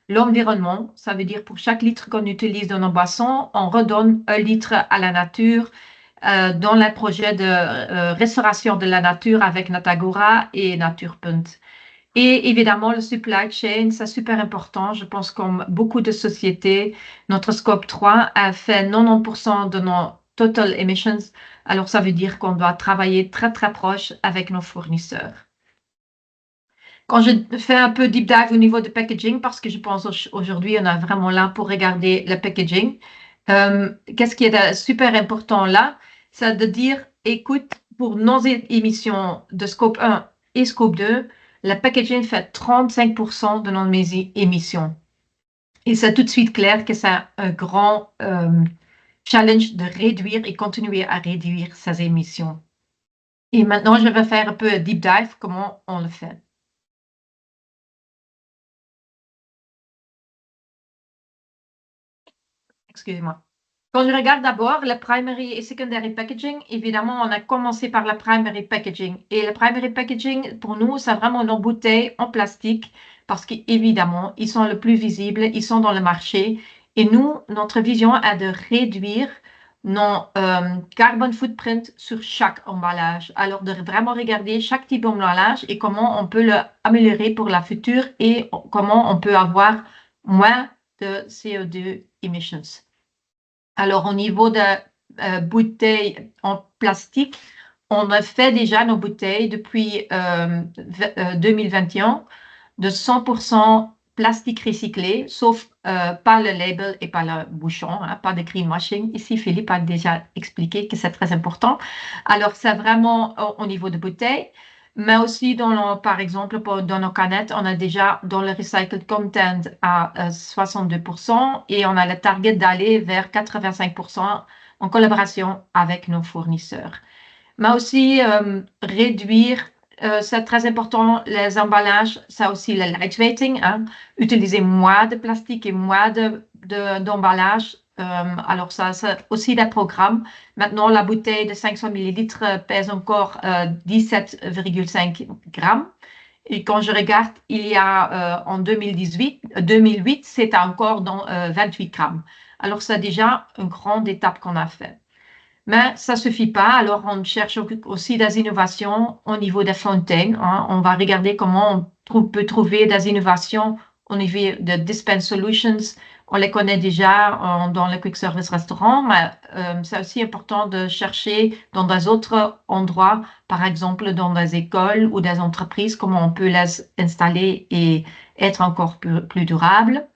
l'environnement. Ça veut dire pour chaque litre qu'on utilise dans nos boissons, on redonne 1 litre à la nature dans le projet de restauration de la nature avec Natagora et Naturpunt. Et évidemment, le supply chain, c'est super important. Je pense comme beaucoup de sociétés, notre scope 3 a fait 90% de nos total emissions. Alors, ça veut dire qu'on doit travailler très, très proche avec nos fournisseurs. Quand je fais un peu deep dive au niveau de packaging, parce que je pense aujourd'hui, on est vraiment là pour regarder le packaging. Qu'est-ce qui est super important là? C'est de dire, écoute, pour nos émissions de scope 1 et scope 2, le packaging fait 35% de nos émissions. Et c'est tout de suite clair que c'est un grand challenge de réduire et continuer à réduire ces émissions. Et maintenant, je vais faire un peu deep dive, comment on le fait. Excusez-moi. Quand je regarde d'abord le primary et secondary packaging, évidemment, on a commencé par le primary packaging. Et le primary packaging, pour nous, c'est vraiment nos bouteilles en plastique parce qu'évidemment, ils sont le plus visibles, ils sont dans le marché. Et nous, notre vision est de réduire nos carbon footprint sur chaque emballage. Alors, de vraiment regarder chaque type d'emballage et comment on peut l'améliorer pour la future et comment on peut avoir moins de CO2 emissions. Alors, au niveau de bouteilles en plastique, on a fait déjà nos bouteilles depuis 2021 de 100% plastique recyclé, sauf pas le label et pas le bouchon, hein, pas de greenwashing. Ici, Philippe a déjà expliqué que c'est très important. Alors, c'est vraiment au niveau de bouteilles, mais aussi par exemple, dans nos canettes, on a déjà dans le recycled content à 62% et on a le target d'aller vers 85% en collaboration avec nos fournisseurs. Mais aussi réduire, c'est très important, les emballages, ça aussi le lightweighting, hein, utiliser moins de plastique et moins d'emballage. Alors ça, c'est aussi des programmes. Maintenant, la bouteille de 500 ml pèse encore 17,5 grammes. Et quand je regarde, il y a en 2008, c'était encore dans 28 grammes. Alors, c'est déjà une grande étape qu'on a fait. Mais ça ne suffit pas, alors on cherche aussi des innovations au niveau des fontaines. Hein. On va regarder comment on peut trouver des innovations au niveau de dispense solutions. On les connaît déjà dans le quick service restaurant, mais c'est aussi important de chercher dans des autres endroits, par exemple dans des écoles ou des entreprises, comment on peut les installer et être encore plus durable.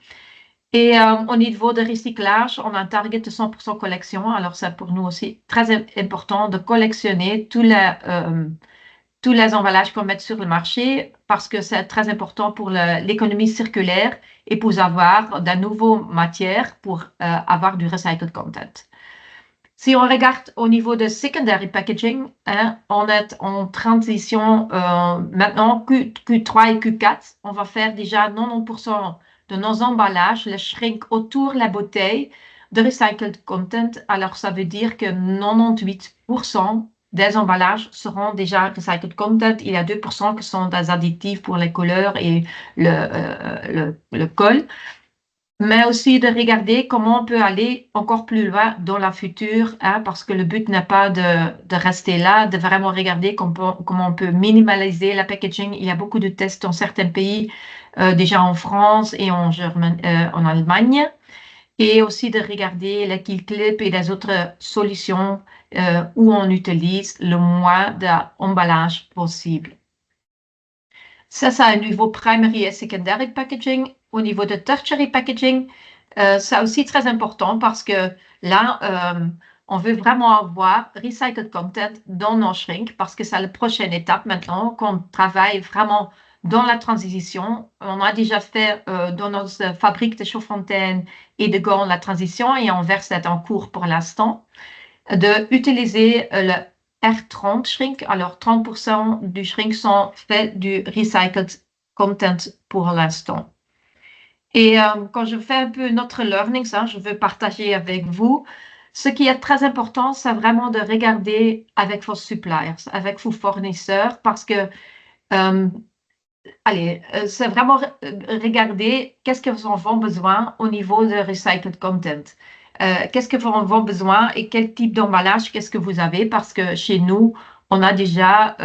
Et au niveau de recyclage, on a un target de 100% collection. Alors, c'est pour nous aussi très important de collectionner tous les emballages qu'on met sur le marché parce que c'est très important pour l'économie circulaire et pour avoir de nouvelles matières pour avoir du recycled content. Si on regarde au niveau de secondary packaging, hein, on est en transition maintenant Q3 et Q4. On va faire déjà 90% de nos emballages, le shrink autour de la bouteille de recycled content. Alors, ça veut dire que 98% des emballages seront déjà recycled content. Il y a 2% qui sont des additifs pour les couleurs et le colle. Mais aussi de regarder comment on peut aller encore plus loin dans la future, hein, parce que le but n'est pas de rester là, de vraiment regarder comment on peut minimaliser la packaging. Il y a beaucoup de tests dans certains pays, déjà en France et en Allemagne. et aussi de regarder les kill clips et les autres solutions où on utilise le moins d'emballage possible. Ça, c'est un niveau primary et secondary packaging. Au niveau de tertiary packaging, c'est aussi très important parce que là, on veut vraiment avoir recycled content dans nos shrinks parce que c'est la prochaine étape maintenant qu'on travaille vraiment dans la transition. On a déjà fait dans nos fabriques de Chaudfontaine et de Gand la transition et Anvers est en cours pour l'instant d'utiliser le R30 shrink. Alors, 30% du shrink sont faits du recycled content pour l'instant. Et quand je fais un peu notre learning, ça, je veux partager avec vous. Ce qui est très important, c'est vraiment de regarder avec vos suppliers, avec vos fournisseurs, parce que, c'est vraiment regarder qu'est-ce qu'ils ont besoin au niveau de recycled content. Qu'est-ce que vous avez besoin et quel type d'emballage qu'est-ce que vous avez parce que chez nous, on a déjà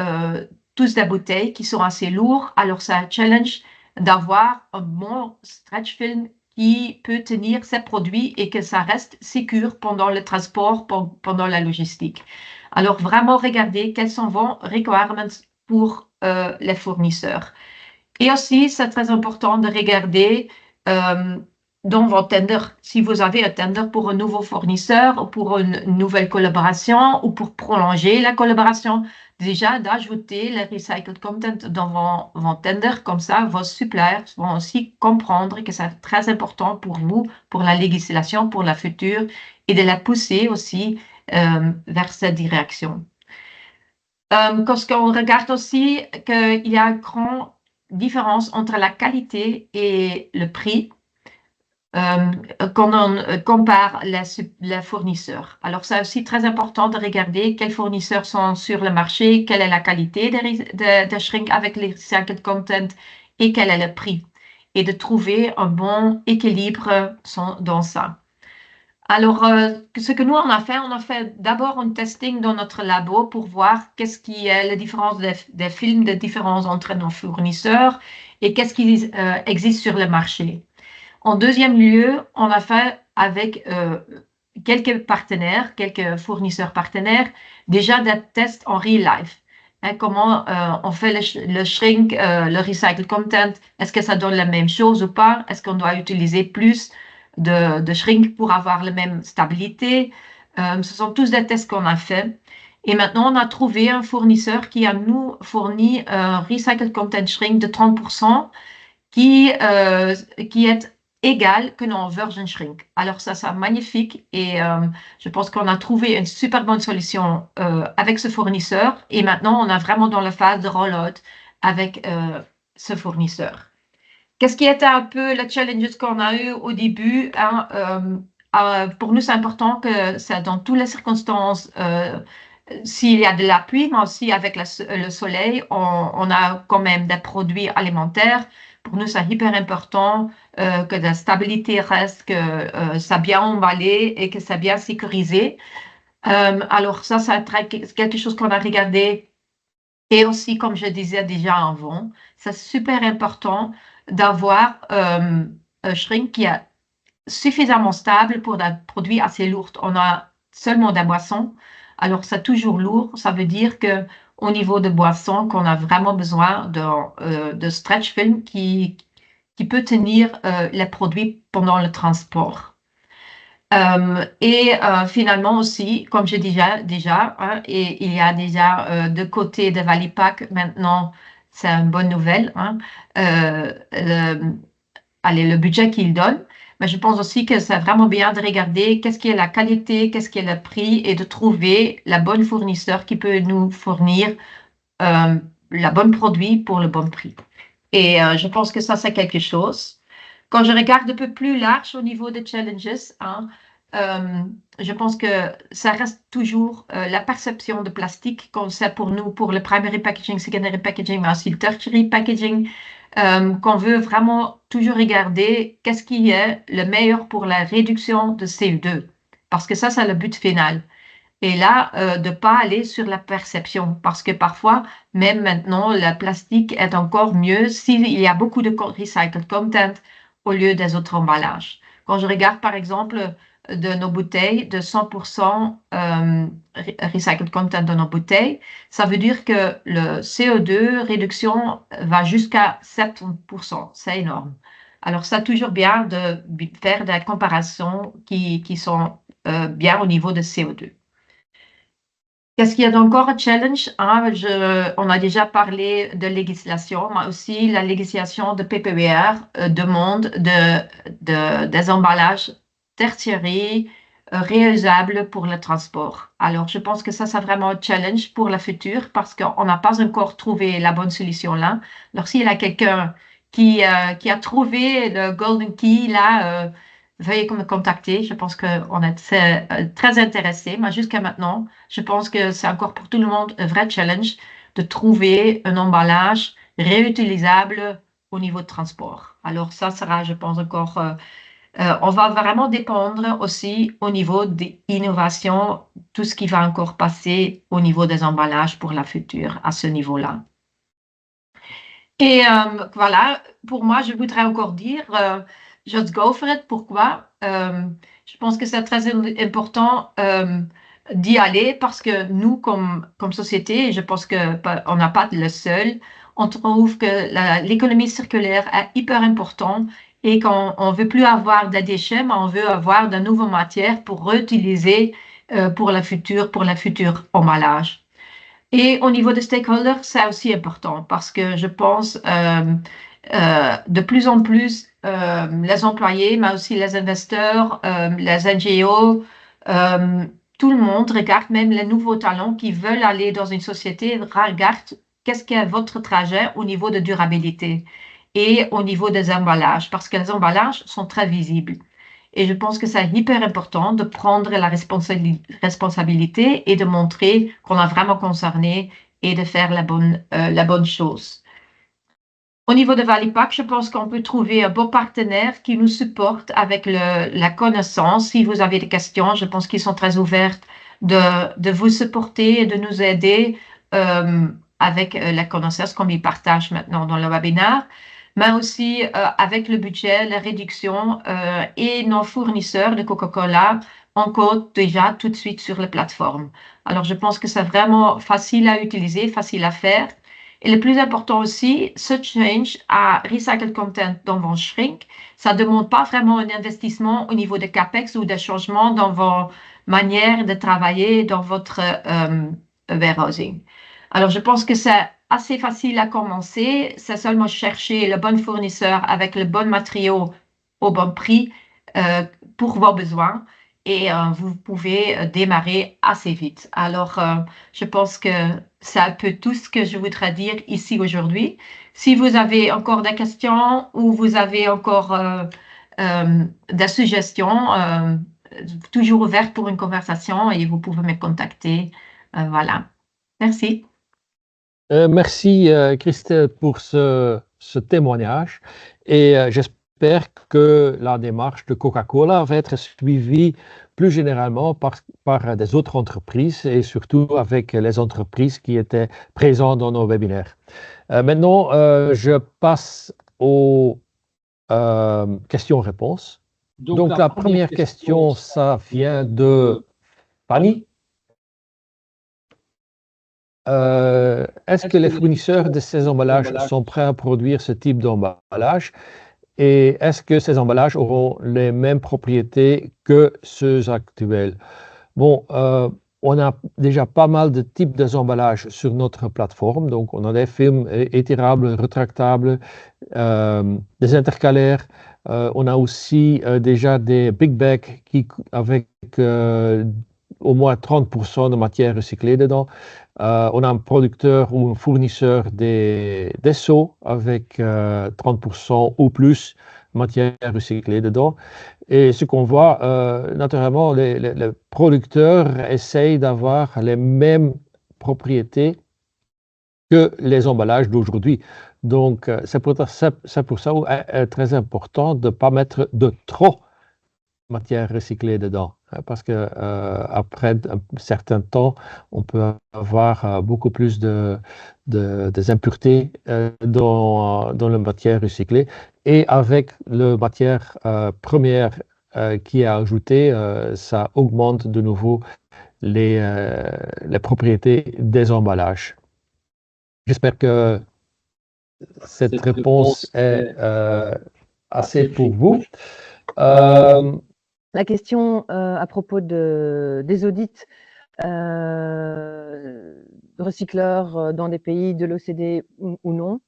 tous des bouteilles qui sont assez lourdes. Alors, c'est un challenge d'avoir un bon stretch film qui peut tenir ces produits et que ça reste sécure pendant le transport, pendant la logistique. Alors, vraiment regarder quels sont vos requirements pour les fournisseurs. Et aussi, c'est très important de regarder dans vos tenders, si vous avez un tender pour un nouveau fournisseur ou pour une nouvelle collaboration ou pour prolonger la collaboration, déjà d'ajouter le recycled content dans vos tenders, comme ça vos suppliers vont aussi comprendre que c'est très important pour vous, pour la législation, pour la future et de la pousser aussi vers cette direction. Parce qu'on regarde aussi qu'il y a une grande différence entre la qualité et le prix quand on compare les fournisseurs. Alors, c'est aussi très important de regarder quels fournisseurs sont sur le marché, quelle est la qualité de shrink avec les recycled content et quel est le prix. Et de trouver un bon équilibre dans ça. Alors, ce que nous, on a fait d'abord un testing dans notre labo pour voir qu'est-ce qui est la différence des films de différence entre nos fournisseurs et qu'est-ce qui existe sur le marché. En deuxième lieu, on a fait avec quelques partenaires, quelques fournisseurs partenaires, déjà des tests en real life. Hein, comment on fait le shrink, le recycled content, est-ce que ça donne la même chose ou pas? Est-ce qu'on doit utiliser plus de shrink pour avoir la même stabilité? Ce sont tous des tests qu'on a fait. Et maintenant, on a trouvé un fournisseur qui a nous fourni un recycled content shrink de 30% qui est égal que nos version shrink. Alors ça, c'est magnifique et je pense qu'on a trouvé une super bonne solution avec ce fournisseur et maintenant, on est vraiment dans la phase de rollout avec ce fournisseur. Qu'est-ce qui était un peu le challenge qu'on a eu au début? Hein, pour nous, c'est important que ça, dans toutes les circonstances, s'il y a de la pluie, mais aussi avec le soleil, on a quand même des produits alimentaires. Pour nous, c'est hyper important que la stabilité reste, que ça bien emballé et que ça bien sécurisé. Alors ça, c'est quelque chose qu'on a regardé. Et aussi, comme je disais déjà avant, c'est super important d'avoir un shrink qui est suffisamment stable pour des produits assez lourds. On a seulement des boissons, alors c'est toujours lourd. Ça veut dire que au niveau de boissons, qu'on a vraiment besoin de stretch film qui peut tenir les produits pendant le transport. Finalement aussi, comme je disais déjà, hein, et il y a déjà de côté de Valipack maintenant, c'est une bonne nouvelle, hein, le budget qu'il donne. Mais je pense aussi que c'est vraiment bien de regarder qu'est-ce qui est la qualité, qu'est-ce qui est le prix et de trouver la bonne fournisseur qui peut nous fournir la bonne produit pour le bon prix. Et je pense que ça, c'est quelque chose. Quand je regarde un peu plus large au niveau des challenges, hein, je pense que ça reste toujours la perception de plastique qu'on sait pour nous, pour le primary packaging, secondary packaging, mais aussi le tertiary packaging, qu'on veut vraiment toujours regarder qu'est-ce qui est le meilleur pour la réduction de CO2. Parce que ça, c'est le but final. Et là, de ne pas aller sur la perception, parce que parfois, même maintenant, le plastique est encore mieux s'il y a beaucoup de recycled content au lieu des autres emballages. Quand je regarde, par exemple, de nos bouteilles, de 100% recycled content dans nos bouteilles, ça veut dire que le CO2 réduction va jusqu'à 70%. C'est énorme. Alors, c'est toujours bien de faire des comparaisons qui sont bien au niveau de CO2. Qu'est-ce qu'il y a encore un challenge? On a déjà parlé de législation, mais aussi la législation de PPWR demande des emballages tertiaires réutilisables pour le transport. Alors, je pense que ça, c'est vraiment un challenge pour le futur parce qu'on n'a pas encore trouvé la bonne solution là. Alors, s'il y a quelqu'un qui a trouvé le golden key là, veuillez me contacter. Je pense qu'on est très intéressés, mais jusqu'à maintenant, je pense que c'est encore pour tout le monde un vrai challenge de trouver un emballage réutilisable au niveau de transport. Alors ça sera, je pense, encore... on va vraiment dépendre aussi au niveau des innovations, tout ce qui va encore passer au niveau des emballages pour la future, à ce niveau-là. Et voilà, pour moi, je voudrais encore dire, just go for it. Pourquoi? Je pense que c'est très important d'y aller parce que nous, comme société, je pense qu'on n'a pas le seul, on trouve que l'économie circulaire est hyper importante et qu'on ne veut plus avoir des déchets, mais on veut avoir de nouvelles matières pour réutiliser pour la future emballage. Et au niveau des stakeholders, c'est aussi important parce que je pense de plus en plus les employés, mais aussi les investisseurs, les NGO, tout le monde regarde, même les nouveaux talents qui veulent aller dans une société, regarde qu'est-ce qu'est votre trajet au niveau de durabilité et au niveau des emballages, parce que les emballages sont très visibles. Et je pense que c'est hyper important de prendre la responsabilité et de montrer qu'on est vraiment concerné et de faire la bonne chose. Au niveau de Valipack, je pense qu'on peut trouver un bon partenaire qui nous supporte avec la connaissance. Si vous avez des questions, je pense qu'ils sont très ouverts de vous supporter et de nous aider avec la connaissance comme ils partagent maintenant dans le webinaire, mais aussi avec le budget, la réduction et nos fournisseurs de Coca-Cola encodent déjà tout de suite sur la plateforme. Alors, je pense que c'est vraiment facile à utiliser, facile à faire. Et le plus important aussi, ce change à Recycled Content dans vos shrink, ça ne demande pas vraiment un investissement au niveau de CAPEX ou des changements dans vos manières de travailler dans votre warehousing. Alors, je pense que c'est assez facile à commencer. C'est seulement chercher le bon fournisseur avec le bon matériau au bon prix pour vos besoins et vous pouvez démarrer assez vite. Alors, je pense que c'est un peu tout ce que je voudrais dire ici aujourd'hui. Si vous avez encore des questions ou vous avez encore des suggestions, toujours ouvert pour une conversation et vous pouvez me contacter. Voilà. Merci. Merci Christelle pour ce témoignage et j'espère que la démarche de Coca-Cola va être suivie plus généralement par des autres entreprises et surtout avec les entreprises qui étaient présentes dans nos webinaires. Maintenant, je passe aux questions-réponses. Donc la première question, ça vient de Fanny. Est-ce que les fournisseurs de ces emballages sont prêts à produire ce type d'emballage et est-ce que ces emballages auront les mêmes propriétés que ceux actuels? Bon, on a déjà pas mal de types d'emballages sur notre plateforme, donc on a des films étirables, rétractables, des intercalaires, on a aussi déjà des big bags avec au moins 30% de matière recyclée dedans. On a un producteur ou un fournisseur des seaux avec 30% ou plus de matière recyclée dedans. Et ce qu'on voit, naturellement, les producteurs essayent d'avoir les mêmes propriétés que les emballages d'aujourd'hui. Donc, c'est pour ça est très important de ne pas mettre de trop matière recyclée dedans. Parce que après un certain temps, on peut avoir beaucoup plus des impuretés dans la matière recyclée. Et avec la matière première qui est ajouté, ça augmente de nouveau les propriétés des emballages. J'espère que cette réponse est assez pour vous. La question à propos des audits de recycleurs dans des pays de l'OCDE ou non.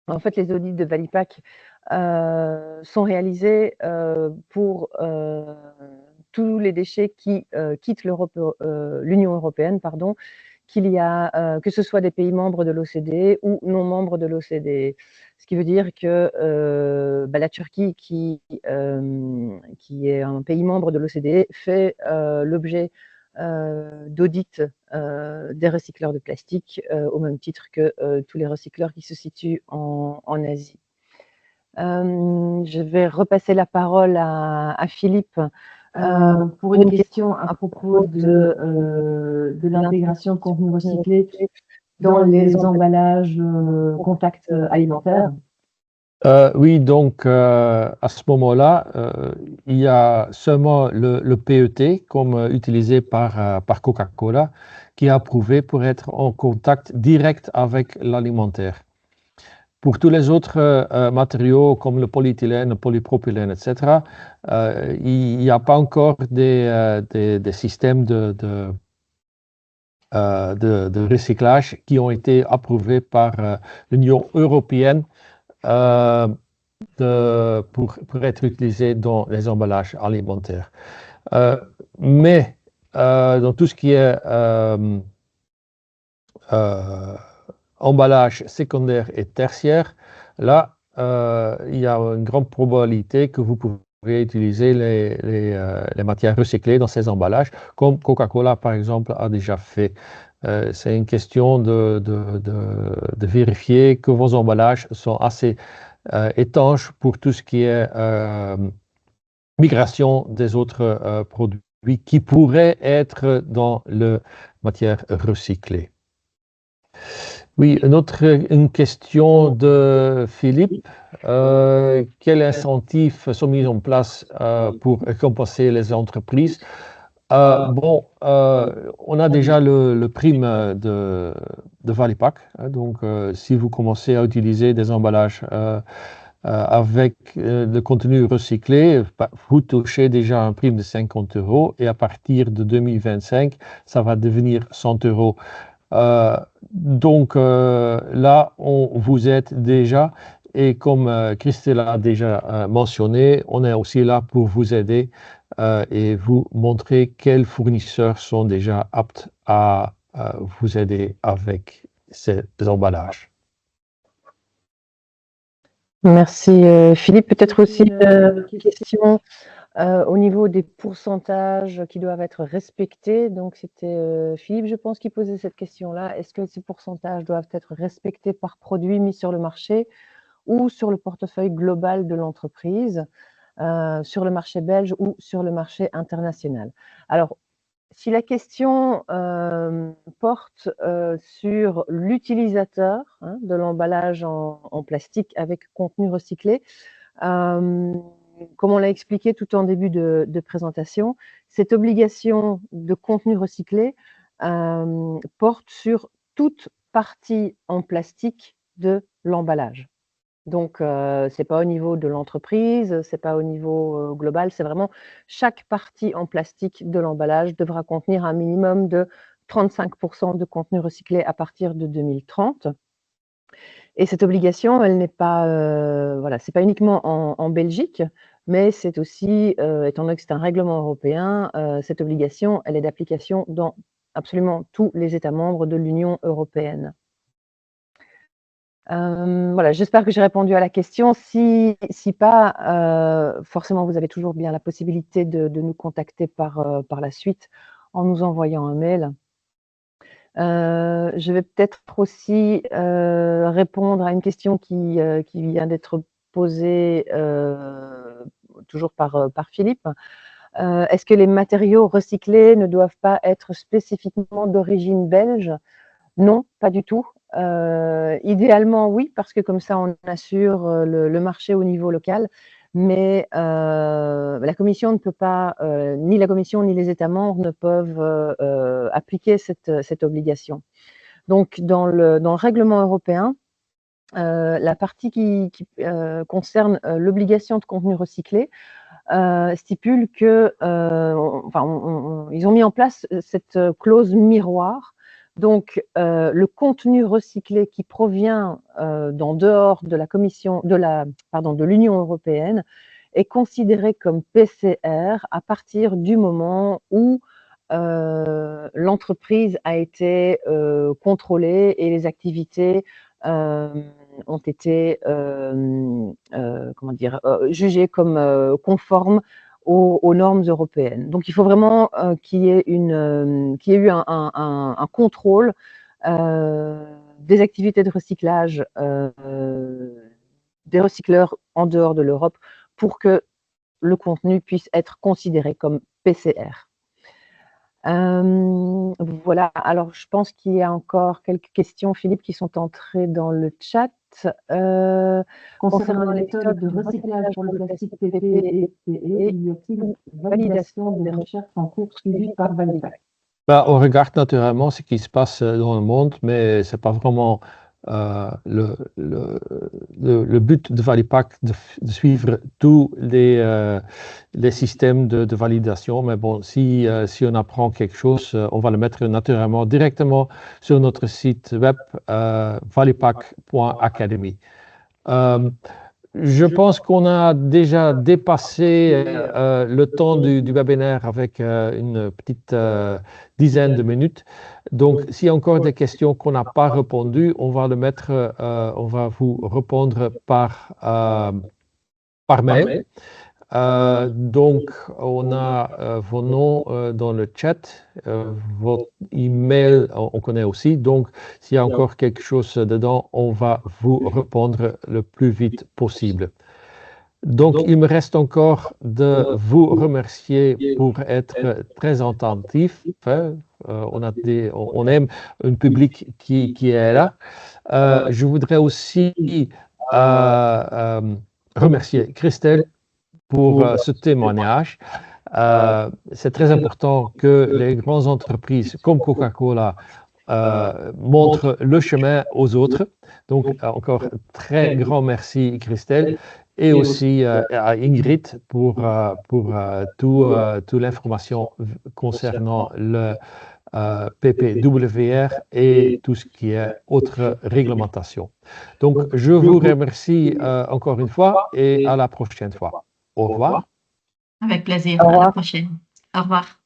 En fait, les audits de Valipack sont réalisés pour tous les déchets qui quittent l'Union européenne, pardon, que ce soit des pays membres de l'OCDE ou non membres de l'OCDE. Ce qui veut dire que la Turquie, qui est un pays membre de l'OCDE, fait l'objet d'audit des recycleurs de plastique au même titre que tous les recycleurs qui se situent en Asie. Je vais repasser la parole à Philippe pour une question à propos de l'intégration de contenu recyclé dans les emballages contact alimentaires. Oui, donc à ce moment-là, il y a seulement le PET comme utilisé par Coca-Cola qui est approuvé pour être en contact direct avec l'alimentaire. Pour tous les autres matériaux comme le polyéthylène, le polypropylène, etc., il n'y a pas encore des systèmes de recyclage qui ont été approuvés par l'Union européenne pour être utilisés dans les emballages alimentaires. Mais dans tout ce qui est emballage secondaire et tertiaire, là, il y a une grande probabilité que vous pourrez utiliser les matières recyclées dans ces emballages, comme Coca-Cola, par exemple, a déjà fait. C'est une question de vérifier que vos emballages sont assez étanches pour tout ce qui est migration des autres produits qui pourraient être dans la matière recyclée. Oui, une question de Philippe. Quels incentives sont mis en place pour compenser les entreprises? On a déjà le prime de Valipack. Donc, si vous commencez à utiliser des emballages avec le contenu recyclé, vous touchez déjà un prime de 50 € et à partir de 2025, ça va devenir 100 €. Donc là, on vous aide déjà et comme Christelle a déjà mentionné, on est aussi là pour vous aider et vous montrer quels fournisseurs sont déjà aptes à vous aider avec ces emballages. Merci Philippe. Peut-être aussi une question au niveau des pourcentages qui doivent être respectés. Donc c'était Philippe, je pense, qui posait cette question-là. Est-ce que ces pourcentages doivent être respectés par produit mis sur le marché ou sur le portefeuille global de l'entreprise, sur le marché belge ou sur le marché international? Alors, si la question porte sur l'utilisateur de l'emballage en plastique avec contenu recyclé, comme on l'a expliqué tout en début de présentation, cette obligation de contenu recyclé porte sur toute partie en plastique de l'emballage. Donc, ce n'est pas au niveau de l'entreprise, ce n'est pas au niveau global, c'est vraiment chaque partie en plastique de l'emballage devra contenir un minimum de 35% de contenu recyclé à partir de 2030. Et cette obligation, elle n'est pas, c'est pas uniquement en Belgique, mais c'est aussi, étant donné que c'est un règlement européen, cette obligation, elle est d'application dans absolument tous les États membres de l'Union européenne. J'espère que j'ai répondu à la question. Si pas, forcément, vous avez toujours bien la possibilité de nous contacter par la suite en nous envoyant un mail. Je vais peut-être aussi répondre à une question qui vient d'être posée toujours par Philippe. Est-ce que les matériaux recyclés ne doivent pas être spécifiquement d'origine belge? Non, pas du tout. Idéalement, oui, parce que comme ça, on assure le marché au niveau local. mais la Commission ne peut pas, ni la Commission ni les États membres ne peuvent appliquer cette obligation. Donc, dans le règlement européen, la partie qui concerne l'obligation de contenu recyclé stipule que, ils ont mis en place cette clause miroir. Donc, le contenu recyclé qui provient d'en dehors de la Commission, de l'Union européenne, est considéré comme PCR à partir du moment où l'entreprise a été contrôlée et les activités ont été jugées comme conformes aux normes européennes. Donc, il faut vraiment qu'il y ait eu un contrôle des activités de recyclage des recycleurs en dehors de l'Europe pour que le contenu puisse être considéré comme PCR. Voilà, alors je pense qu'il y a encore quelques questions, Philippe, qui sont entrées dans le chat. Concernant les méthodes de recyclage pour le plastique PP et PE, y a-t-il une validation des recherches en cours suivies par Valipack? On regarde naturellement ce qui se passe dans le monde, mais ce n'est pas vraiment le but de Valipack de suivre tous les systèmes de validation. Mais bon, si on apprend quelque chose, on va le mettre naturellement directement sur notre site web valipack.academy. Je pense qu'on a déjà dépassé le temps du webinaire avec une petite dizaine de minutes. Donc, s'il y a encore des questions qu'on n'a pas répondues, on va on va vous répondre par mail. Donc, on a vos noms dans le chat, votre email, on connaît aussi. Donc, s'il y a encore quelque chose dedans, on va vous répondre le plus vite possible. Donc, il me reste encore de vous remercier pour être très attentif. On aime un public qui est là. Je voudrais aussi remercier Christelle pour ce témoignage. C'est très important que les grandes entreprises comme Coca-Cola montrent le chemin aux autres. Donc, encore très grand merci, Christelle, et aussi à Ingrid pour toute l'information concernant le PPWR et tout ce qui est autre réglementation. Donc, je vous remercie encore une fois et à la prochaine fois. Au revoir. Avec plaisir. À la prochaine. Au revoir.